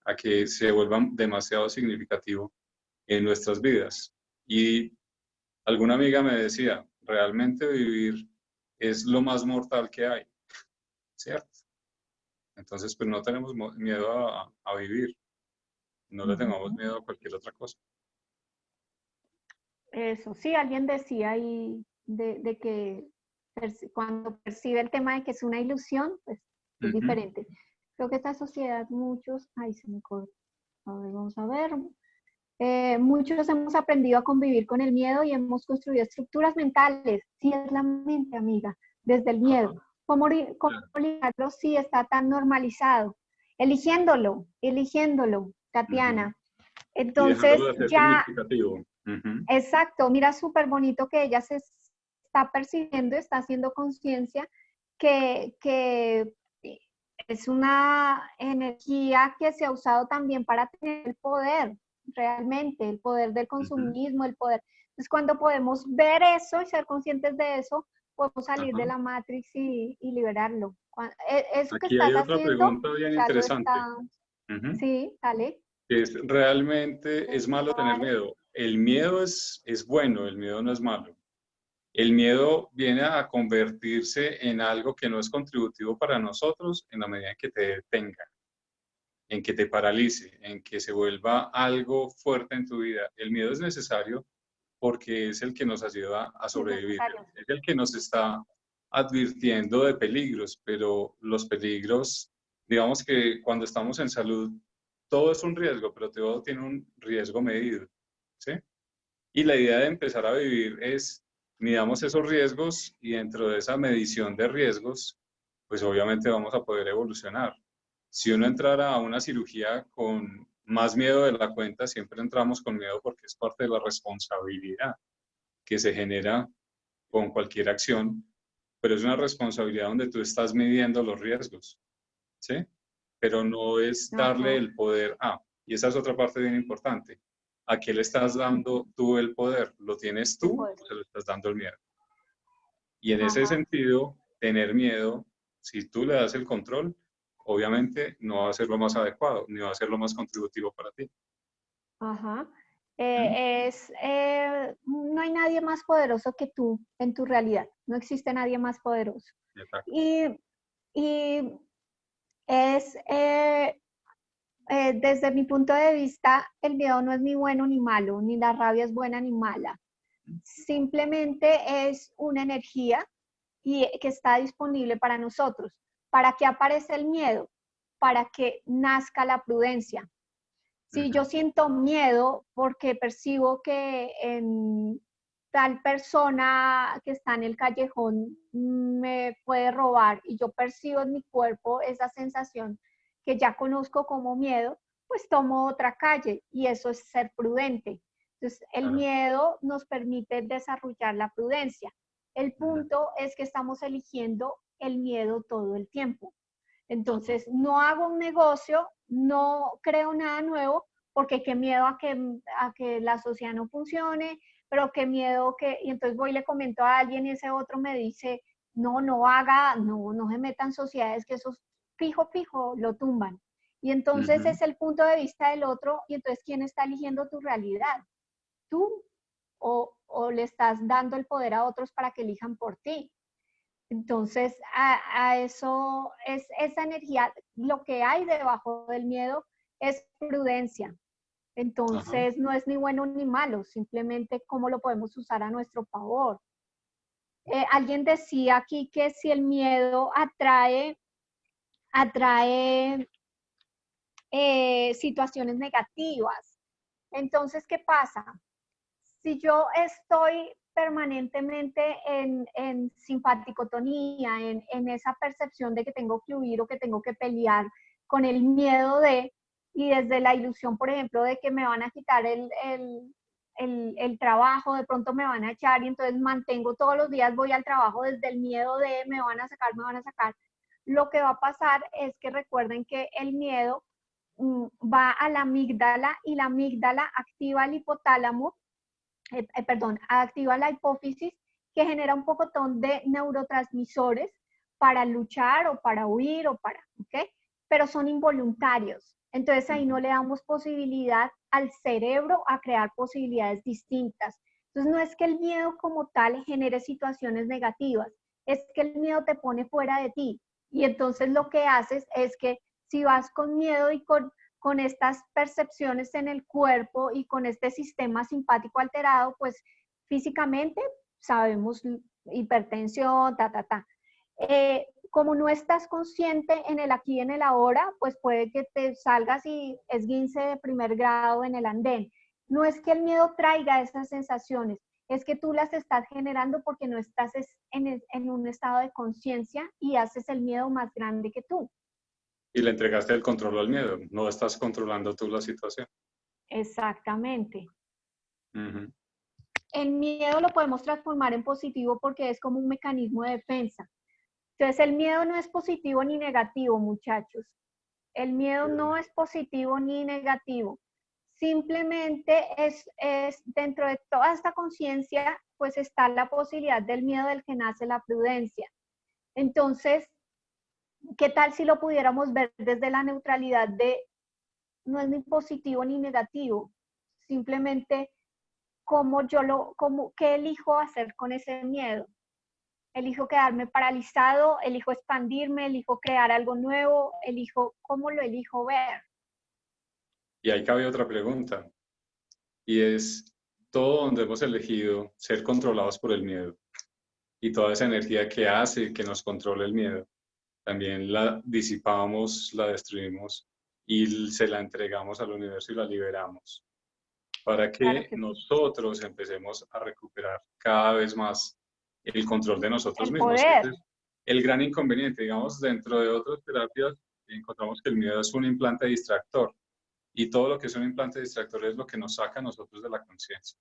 a que se vuelva demasiado significativo en nuestras vidas. Y alguna amiga me decía, realmente vivir es lo más mortal que hay, ¿cierto? Entonces, pues no tenemos miedo a vivir, no le tengamos miedo a cualquier otra cosa. Eso, sí, alguien decía ahí de que cuando percibe el tema de que es una ilusión, pues es diferente. Creo que esta sociedad, muchos, ay, se me corta, a ver, vamos a ver. Muchos hemos aprendido a convivir con el miedo y hemos construido estructuras mentales. Sí, es la mente, amiga, desde el miedo. ¿Cómo ligarlo si está tan normalizado? Eligiéndolo, Tatiana. Entonces, Y dejándolo de ser ya, significativo. exacto, mira, súper bonito que ella se está percibiendo, está haciendo conciencia que es una energía que se ha usado también para tener el poder, realmente, el poder del consumismo, el poder. Entonces, cuando podemos ver eso y ser conscientes de eso, podemos salir de la Matrix y liberarlo. Eso que Aquí hay estás otra haciendo, pregunta bien ya lo interesante. está... Sí, dale. ¿Realmente es malo tener miedo? El miedo es bueno, el miedo no es malo. El miedo viene a convertirse en algo que no es contributivo para nosotros en la medida en que te detenga, en que te paralice, en que se vuelva algo fuerte en tu vida. El miedo es necesario porque es el que nos ayuda a sobrevivir, es el que nos está advirtiendo de peligros, pero los peligros, digamos que cuando estamos en salud, todo es un riesgo, pero todo tiene un riesgo medido, ¿sí? Y la idea de empezar a vivir es, midamos esos riesgos y dentro de esa medición de riesgos, pues obviamente vamos a poder evolucionar. Si uno entrara a una cirugía con más miedo de la cuenta, siempre entramos con miedo porque es parte de la responsabilidad que se genera con cualquier acción, pero es una responsabilidad donde tú estás midiendo los riesgos, ¿sí? Pero no es darle el poder a, y esa es otra parte bien importante, ¿a qué le estás dando tú el poder? ¿Lo tienes tú o se lo estás dando el miedo? Y en ese sentido, tener miedo, si tú le das el control, obviamente no va a ser lo más adecuado, ni va a ser lo más contributivo para ti. No hay nadie más poderoso que tú en tu realidad. No existe nadie más poderoso. Exacto. Y es, desde mi punto de vista, el miedo no es ni bueno ni malo, ni la rabia es buena ni mala. Simplemente es una energía que está disponible para nosotros. ¿Para qué aparece el miedo? Para que nazca la prudencia. Si yo siento miedo porque percibo que tal persona que está en el callejón me puede robar y yo percibo en mi cuerpo esa sensación que ya conozco como miedo, pues tomo otra calle y eso es ser prudente. Entonces, el miedo nos permite desarrollar la prudencia. El punto es que estamos eligiendo el miedo todo el tiempo. Entonces, no hago un negocio, no creo nada nuevo, porque qué miedo a que la sociedad no funcione, pero qué miedo que... Y entonces voy y le comento a alguien y ese otro me dice, no se metan sociedades, que eso fijo, lo tumban. Y entonces es el punto de vista del otro, y entonces ¿quién está eligiendo tu realidad? ¿Tú? ¿O le estás dando el poder a otros para que elijan por ti? Entonces, a eso es esa energía, lo que hay debajo del miedo es prudencia. Entonces, no es ni bueno ni malo, simplemente cómo lo podemos usar a nuestro favor. Alguien decía aquí que si el miedo atrae situaciones negativas. Entonces, ¿qué pasa? Si yo estoy permanentemente en simpaticotonía, en esa percepción de que tengo que huir o que tengo que pelear con el miedo de, y desde la ilusión, por ejemplo, de que me van a quitar el trabajo, de pronto me van a echar y entonces mantengo todos los días, voy al trabajo desde el miedo de me van a sacar, lo que va a pasar es que recuerden que el miedo va a la amígdala y la amígdala activa el hipotálamo, activa la hipófisis que genera un pocotón de neurotransmisores para luchar o para huir o para, ¿ok? Pero son involuntarios. Entonces ahí no le damos posibilidad al cerebro a crear posibilidades distintas. Entonces no es que el miedo como tal genere situaciones negativas, es que el miedo te pone fuera de ti. Y entonces lo que haces es que si vas con miedo y con estas percepciones en el cuerpo y con este sistema simpático alterado, pues físicamente sabemos hipertensión, como no estás consciente en el aquí y en el ahora, pues puede que te salgas y esguince de primer grado en el andén. No es que el miedo traiga esas sensaciones, es que tú las estás generando porque no estás en un estado de conciencia y haces el miedo más grande que tú. Y le entregaste el control al miedo, no estás controlando tú la situación. Exactamente. el miedo lo podemos transformar en positivo porque es como un mecanismo de defensa. Entonces, el miedo no es positivo ni negativo, muchachos. El miedo no es positivo ni negativo. Simplemente es dentro de toda esta conciencia, pues está la posibilidad del miedo del que nace la prudencia. Entonces, ¿qué tal si lo pudiéramos ver desde la neutralidad de no es ni positivo ni negativo? Simplemente ¿qué elijo hacer con ese miedo? Elijo quedarme paralizado, elijo expandirme, elijo crear algo nuevo, ¿cómo lo elijo ver? Y ahí cabe otra pregunta, y es todo donde hemos elegido ser controlados por el miedo y toda esa energía que hace que nos controle el miedo, también la disipamos, la destruimos y se la entregamos al universo y la liberamos para Claro que que sí. nosotros empecemos a recuperar cada vez más el control de nosotros El mismos. poder. Ese es el gran inconveniente. Digamos, dentro de otras terapias encontramos que el miedo es un implante distractor y todo lo que es un implante distractor es lo que nos saca a nosotros de la conciencia.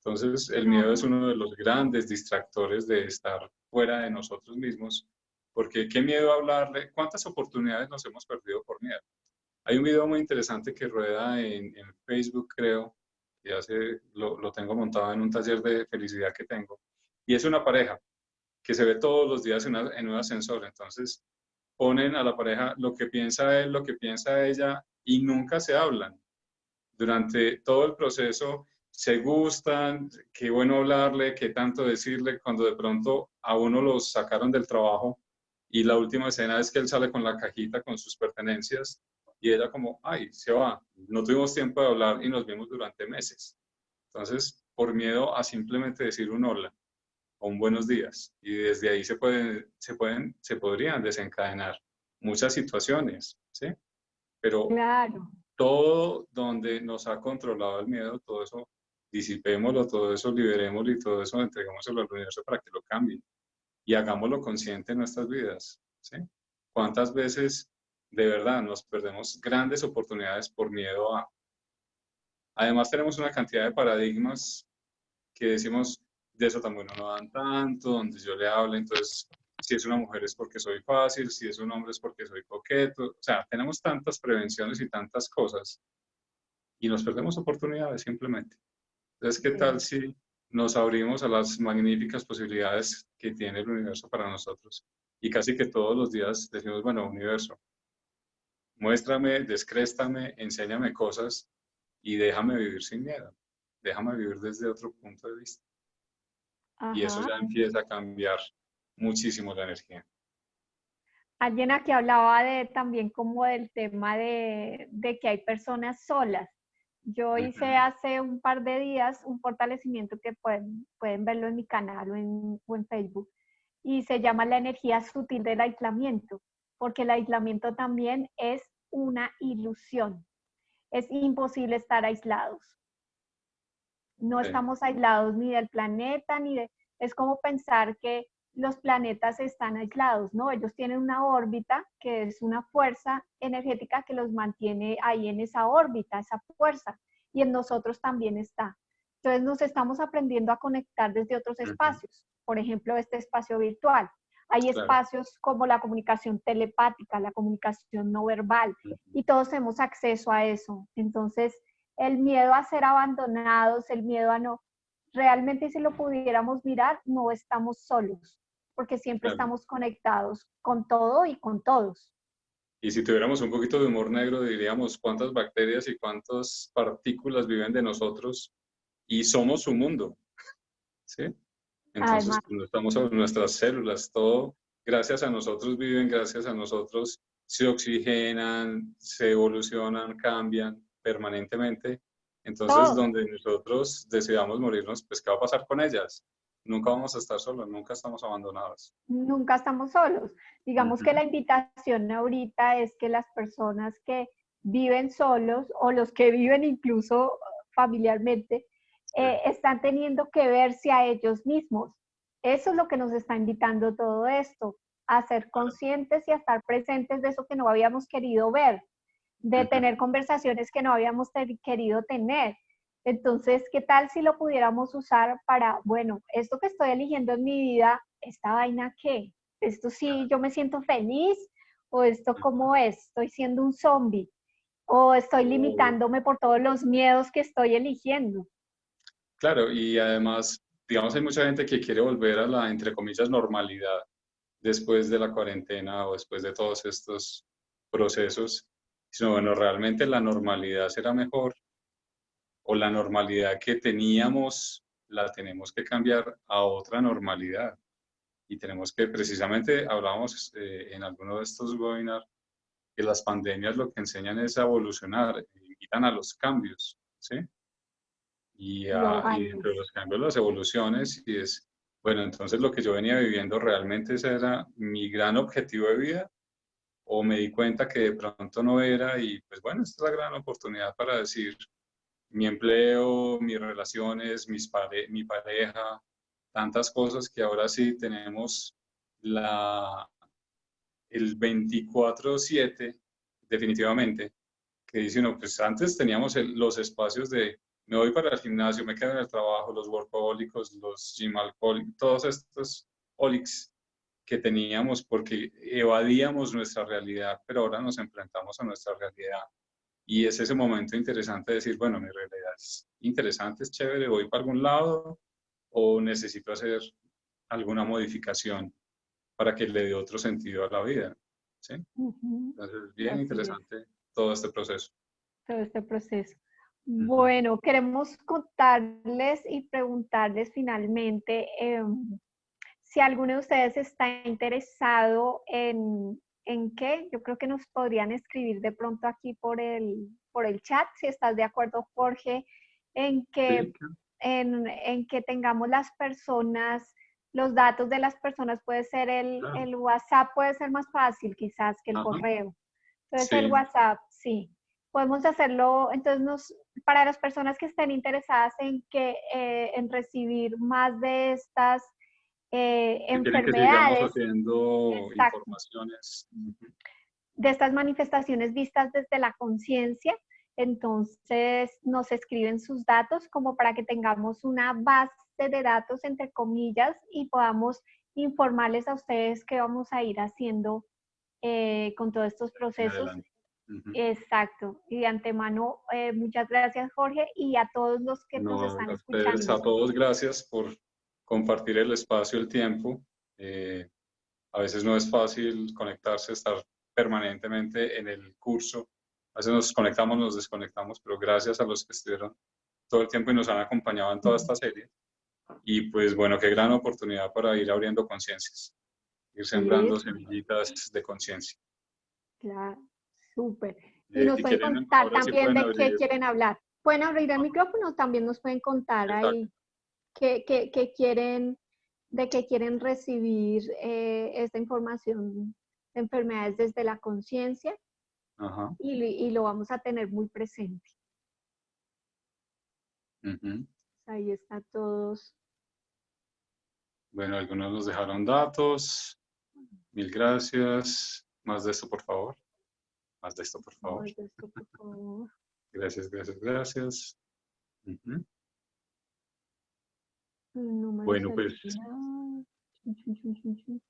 Entonces, el miedo es uno de los grandes distractores de estar fuera de nosotros mismos, porque qué miedo hablarle, cuántas oportunidades nos hemos perdido por miedo. Hay un video muy interesante que rueda en Facebook, creo, que lo tengo montado en un taller de felicidad que tengo, y es una pareja que se ve todos los días en un ascensor. Entonces, ponen a la pareja lo que piensa él, lo que piensa ella, y nunca se hablan. Durante todo el proceso se gustan, qué bueno hablarle, qué tanto decirle, cuando de pronto a uno los sacaron del trabajo y la última escena es que él sale con la cajita con sus pertenencias y ella como, ay, se va, no tuvimos tiempo de hablar y nos vimos durante meses. Entonces, por miedo a simplemente decir un hola o un buenos días, y desde ahí se podrían desencadenar muchas situaciones, ¿sí? Pero Claro. todo donde nos ha controlado el miedo, todo eso disipémoslo, todo eso liberémoslo y todo eso entregámoslo al universo para que lo cambie y hagámoslo consciente en nuestras vidas, ¿sí? ¿Cuántas veces de verdad nos perdemos grandes oportunidades por miedo a? Además tenemos una cantidad de paradigmas que decimos, de eso tan bueno no dan tanto, donde yo le hablo, entonces si es una mujer es porque soy fácil, si es un hombre es porque soy coqueto, o sea, tenemos tantas prevenciones y tantas cosas y nos perdemos oportunidades simplemente. Entonces, ¿qué tal Sí. si nos abrimos a las magníficas posibilidades que tiene el universo para nosotros? Y casi que todos los días decimos, bueno, universo, muéstrame, descréstame, enséñame cosas y déjame vivir sin miedo. Déjame vivir desde otro punto de vista. Y eso Ajá. ya empieza a cambiar muchísimo la energía. Alguien aquí hablaba también como del tema de que hay personas solas. Yo hice Ujú. hace un par de días un fortalecimiento que pueden verlo en mi canal o en Facebook, y se llama la energía sutil del aislamiento, porque el aislamiento también es una ilusión. Es imposible estar aislados. No Sí, estamos aislados ni del planeta, es como pensar que los planetas están aislados, ¿no? Ellos tienen una órbita que es una fuerza energética que los mantiene ahí en esa órbita, esa fuerza, y en nosotros también está. Entonces nos estamos aprendiendo a conectar desde otros ujú, espacios, por ejemplo, este espacio virtual. Hay claro. espacios como la comunicación telepática, la comunicación no verbal, Ujú, y todos tenemos acceso a eso. Entonces, el miedo a ser abandonados, el miedo a no, realmente si lo pudiéramos mirar, no estamos solos, porque siempre claro. estamos conectados con todo y con todos. Y si tuviéramos un poquito de humor negro, diríamos cuántas bacterias y cuántas partículas viven de nosotros y somos su mundo, ¿sí? Entonces, Además, pues, no estamos sobre nuestras células, todo gracias a nosotros viven, gracias a nosotros se oxigenan, se evolucionan, cambian permanentemente. Entonces, todo. donde nosotros decidamos morirnos, pues, ¿qué va a pasar con ellas? Nunca vamos a estar solos, nunca estamos abandonados. Nunca estamos solos. Digamos que Ujú, la invitación ahorita es que las personas que viven solos o los que viven incluso familiarmente sí, están teniendo que verse a ellos mismos. Eso es lo que nos está invitando todo esto, a ser claro. conscientes y a estar presentes de eso que no habíamos querido ver, de Ujú, tener conversaciones que no habíamos querido tener. Entonces, ¿qué tal si lo pudiéramos usar para, bueno, esto que estoy eligiendo en mi vida, esta vaina qué? ¿Esto sí yo me siento feliz? ¿O esto cómo es? ¿Estoy siendo un zombie? ¿O estoy O, limitándome por todos los miedos que estoy eligiendo? claro, y además, digamos, hay mucha gente que quiere volver a la, entre comillas, normalidad después de la cuarentena o después de todos estos procesos. Sino, bueno, realmente la normalidad será mejor o la normalidad que teníamos la tenemos que cambiar a otra normalidad. Y tenemos que, precisamente, hablábamos en alguno de estos webinars, que las pandemias lo que enseñan es a evolucionar, invitan a los cambios, ¿sí? Y dentro de los cambios, las evoluciones, y es, bueno, entonces lo que yo venía viviendo realmente ese era mi gran objetivo de vida, o me di cuenta que de pronto no era, y pues bueno, esta es la gran oportunidad para decir, mi empleo, mis relaciones, mi pareja, tantas cosas que ahora sí tenemos la, el 24/7, definitivamente, que dice uno, pues antes teníamos los espacios de me voy para el gimnasio, me quedo en el trabajo, los workahólicos, los gym alcohólicos, todos estos holics que teníamos porque evadíamos nuestra realidad, pero ahora nos enfrentamos a nuestra realidad. Y es ese momento interesante de decir, bueno, mi realidad es interesante, es chévere, voy para algún lado o necesito hacer alguna modificación para que le dé otro sentido a la vida. ¿Sí? Ujú, Entonces, es bien así es, interesante todo este proceso. todo este proceso. Ujú. Bueno, queremos contarles y preguntarles finalmente si alguno de ustedes está interesado en qué, yo creo que nos podrían escribir de pronto aquí por el chat, si estás de acuerdo, Jorge, en que, Sí, claro. en que tengamos las personas, los datos de las personas, puede ser Claro. el WhatsApp, puede ser más fácil quizás que el Ajá. correo. Entonces el Sí, WhatsApp, sí. Podemos hacerlo, entonces para las personas que estén interesadas en en recibir más de estas que quieren que sigamos enfermedades, haciendo exacto, informaciones. Ujú. de estas manifestaciones vistas desde la conciencia. Entonces nos escriben sus datos como para que tengamos una base de datos, entre comillas, y podamos informarles a ustedes qué vamos a ir haciendo con todos estos En procesos. adelante. Ujú. Exacto. Y de antemano, muchas gracias, Jorge, y a todos los que nos No, están a ustedes, a escuchando. todos, gracias por compartir el espacio, el tiempo. Eh, a veces no es fácil conectarse, estar permanentemente en el curso. A veces nos conectamos, nos desconectamos, pero gracias a los que estuvieron todo el tiempo y nos han acompañado en toda esta serie. Y pues bueno, qué gran oportunidad para ir abriendo conciencias, ir sembrando Eso, semillitas de conciencia. claro, súper. Y nos Si pueden quieren, contar ahora sí también pueden de qué abrir. quieren hablar. Pueden abrir el Ajá, micrófono, también nos pueden contar exacto. ahí qué quieren, de qué quieren recibir esta información de enfermedades desde la conciencia Ajá. y lo vamos a tener muy presente. Ujú. Ahí está todos. Bueno, algunos nos dejaron datos. Mil gracias. Más de esto, por favor. Más de esto, por favor. Más de esto, por favor. Gracias, gracias, gracias. Ujú. El número Bueno, pues celular. Chun, chun, chun, chun, chun.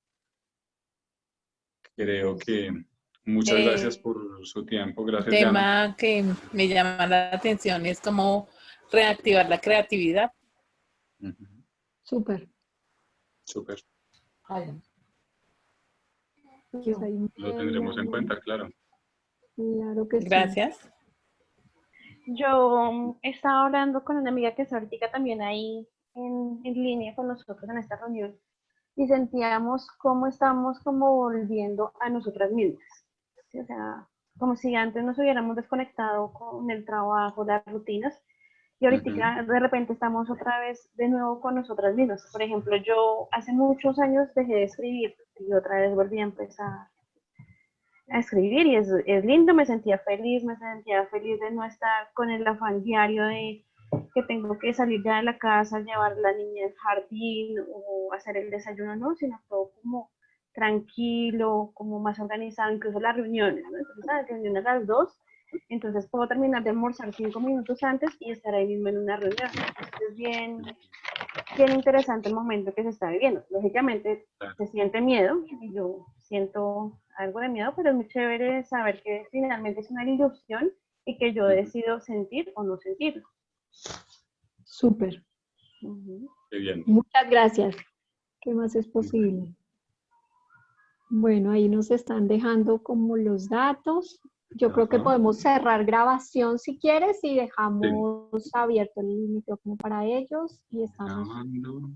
creo que Eso. muchas gracias Eh, por su tiempo. un Gracias, Diana. tema que me llama la atención es cómo reactivar la creatividad. Ujú. Súper. Súper. Ay, Pues ahí Lo me tendremos en llaman. cuenta, claro. Claro que sí. gracias. Yo estaba hablando con una amiga que está ahorita también ahí en línea con nosotros en esta reunión y sentíamos cómo estamos como volviendo a nosotras mismas. ¿Sí? O sea, como si antes nos hubiéramos desconectado con el trabajo, las rutinas, y Ujú. ahorita de repente estamos otra vez de nuevo con nosotras mismas. Por ejemplo, yo hace muchos años dejé de escribir y otra vez volví a empezar a escribir y es lindo, me sentía feliz de no estar con el afán diario de que tengo que salir ya de la casa, llevar a la niña al jardín o hacer el desayuno, no, sino todo como tranquilo, como más organizado, incluso las reuniones, ¿no? Entonces, las reuniones a las 2 Entonces puedo terminar de almorzar 5 minutos antes y estar ahí mismo en una reunión. Entonces, es bien interesante el momento que se está viviendo. Lógicamente se siente miedo, y yo siento algo de miedo, pero es muy chévere saber que finalmente es una ilusión y que yo decido sentir o no sentirlo. Súper. Qué bien. Muchas gracias. ¿Qué más es posible? Bueno, ahí nos están dejando como los datos. Yo creo que Ajá. podemos cerrar grabación si quieres y dejamos abierto el micrófono para ellos y estamos Grabando.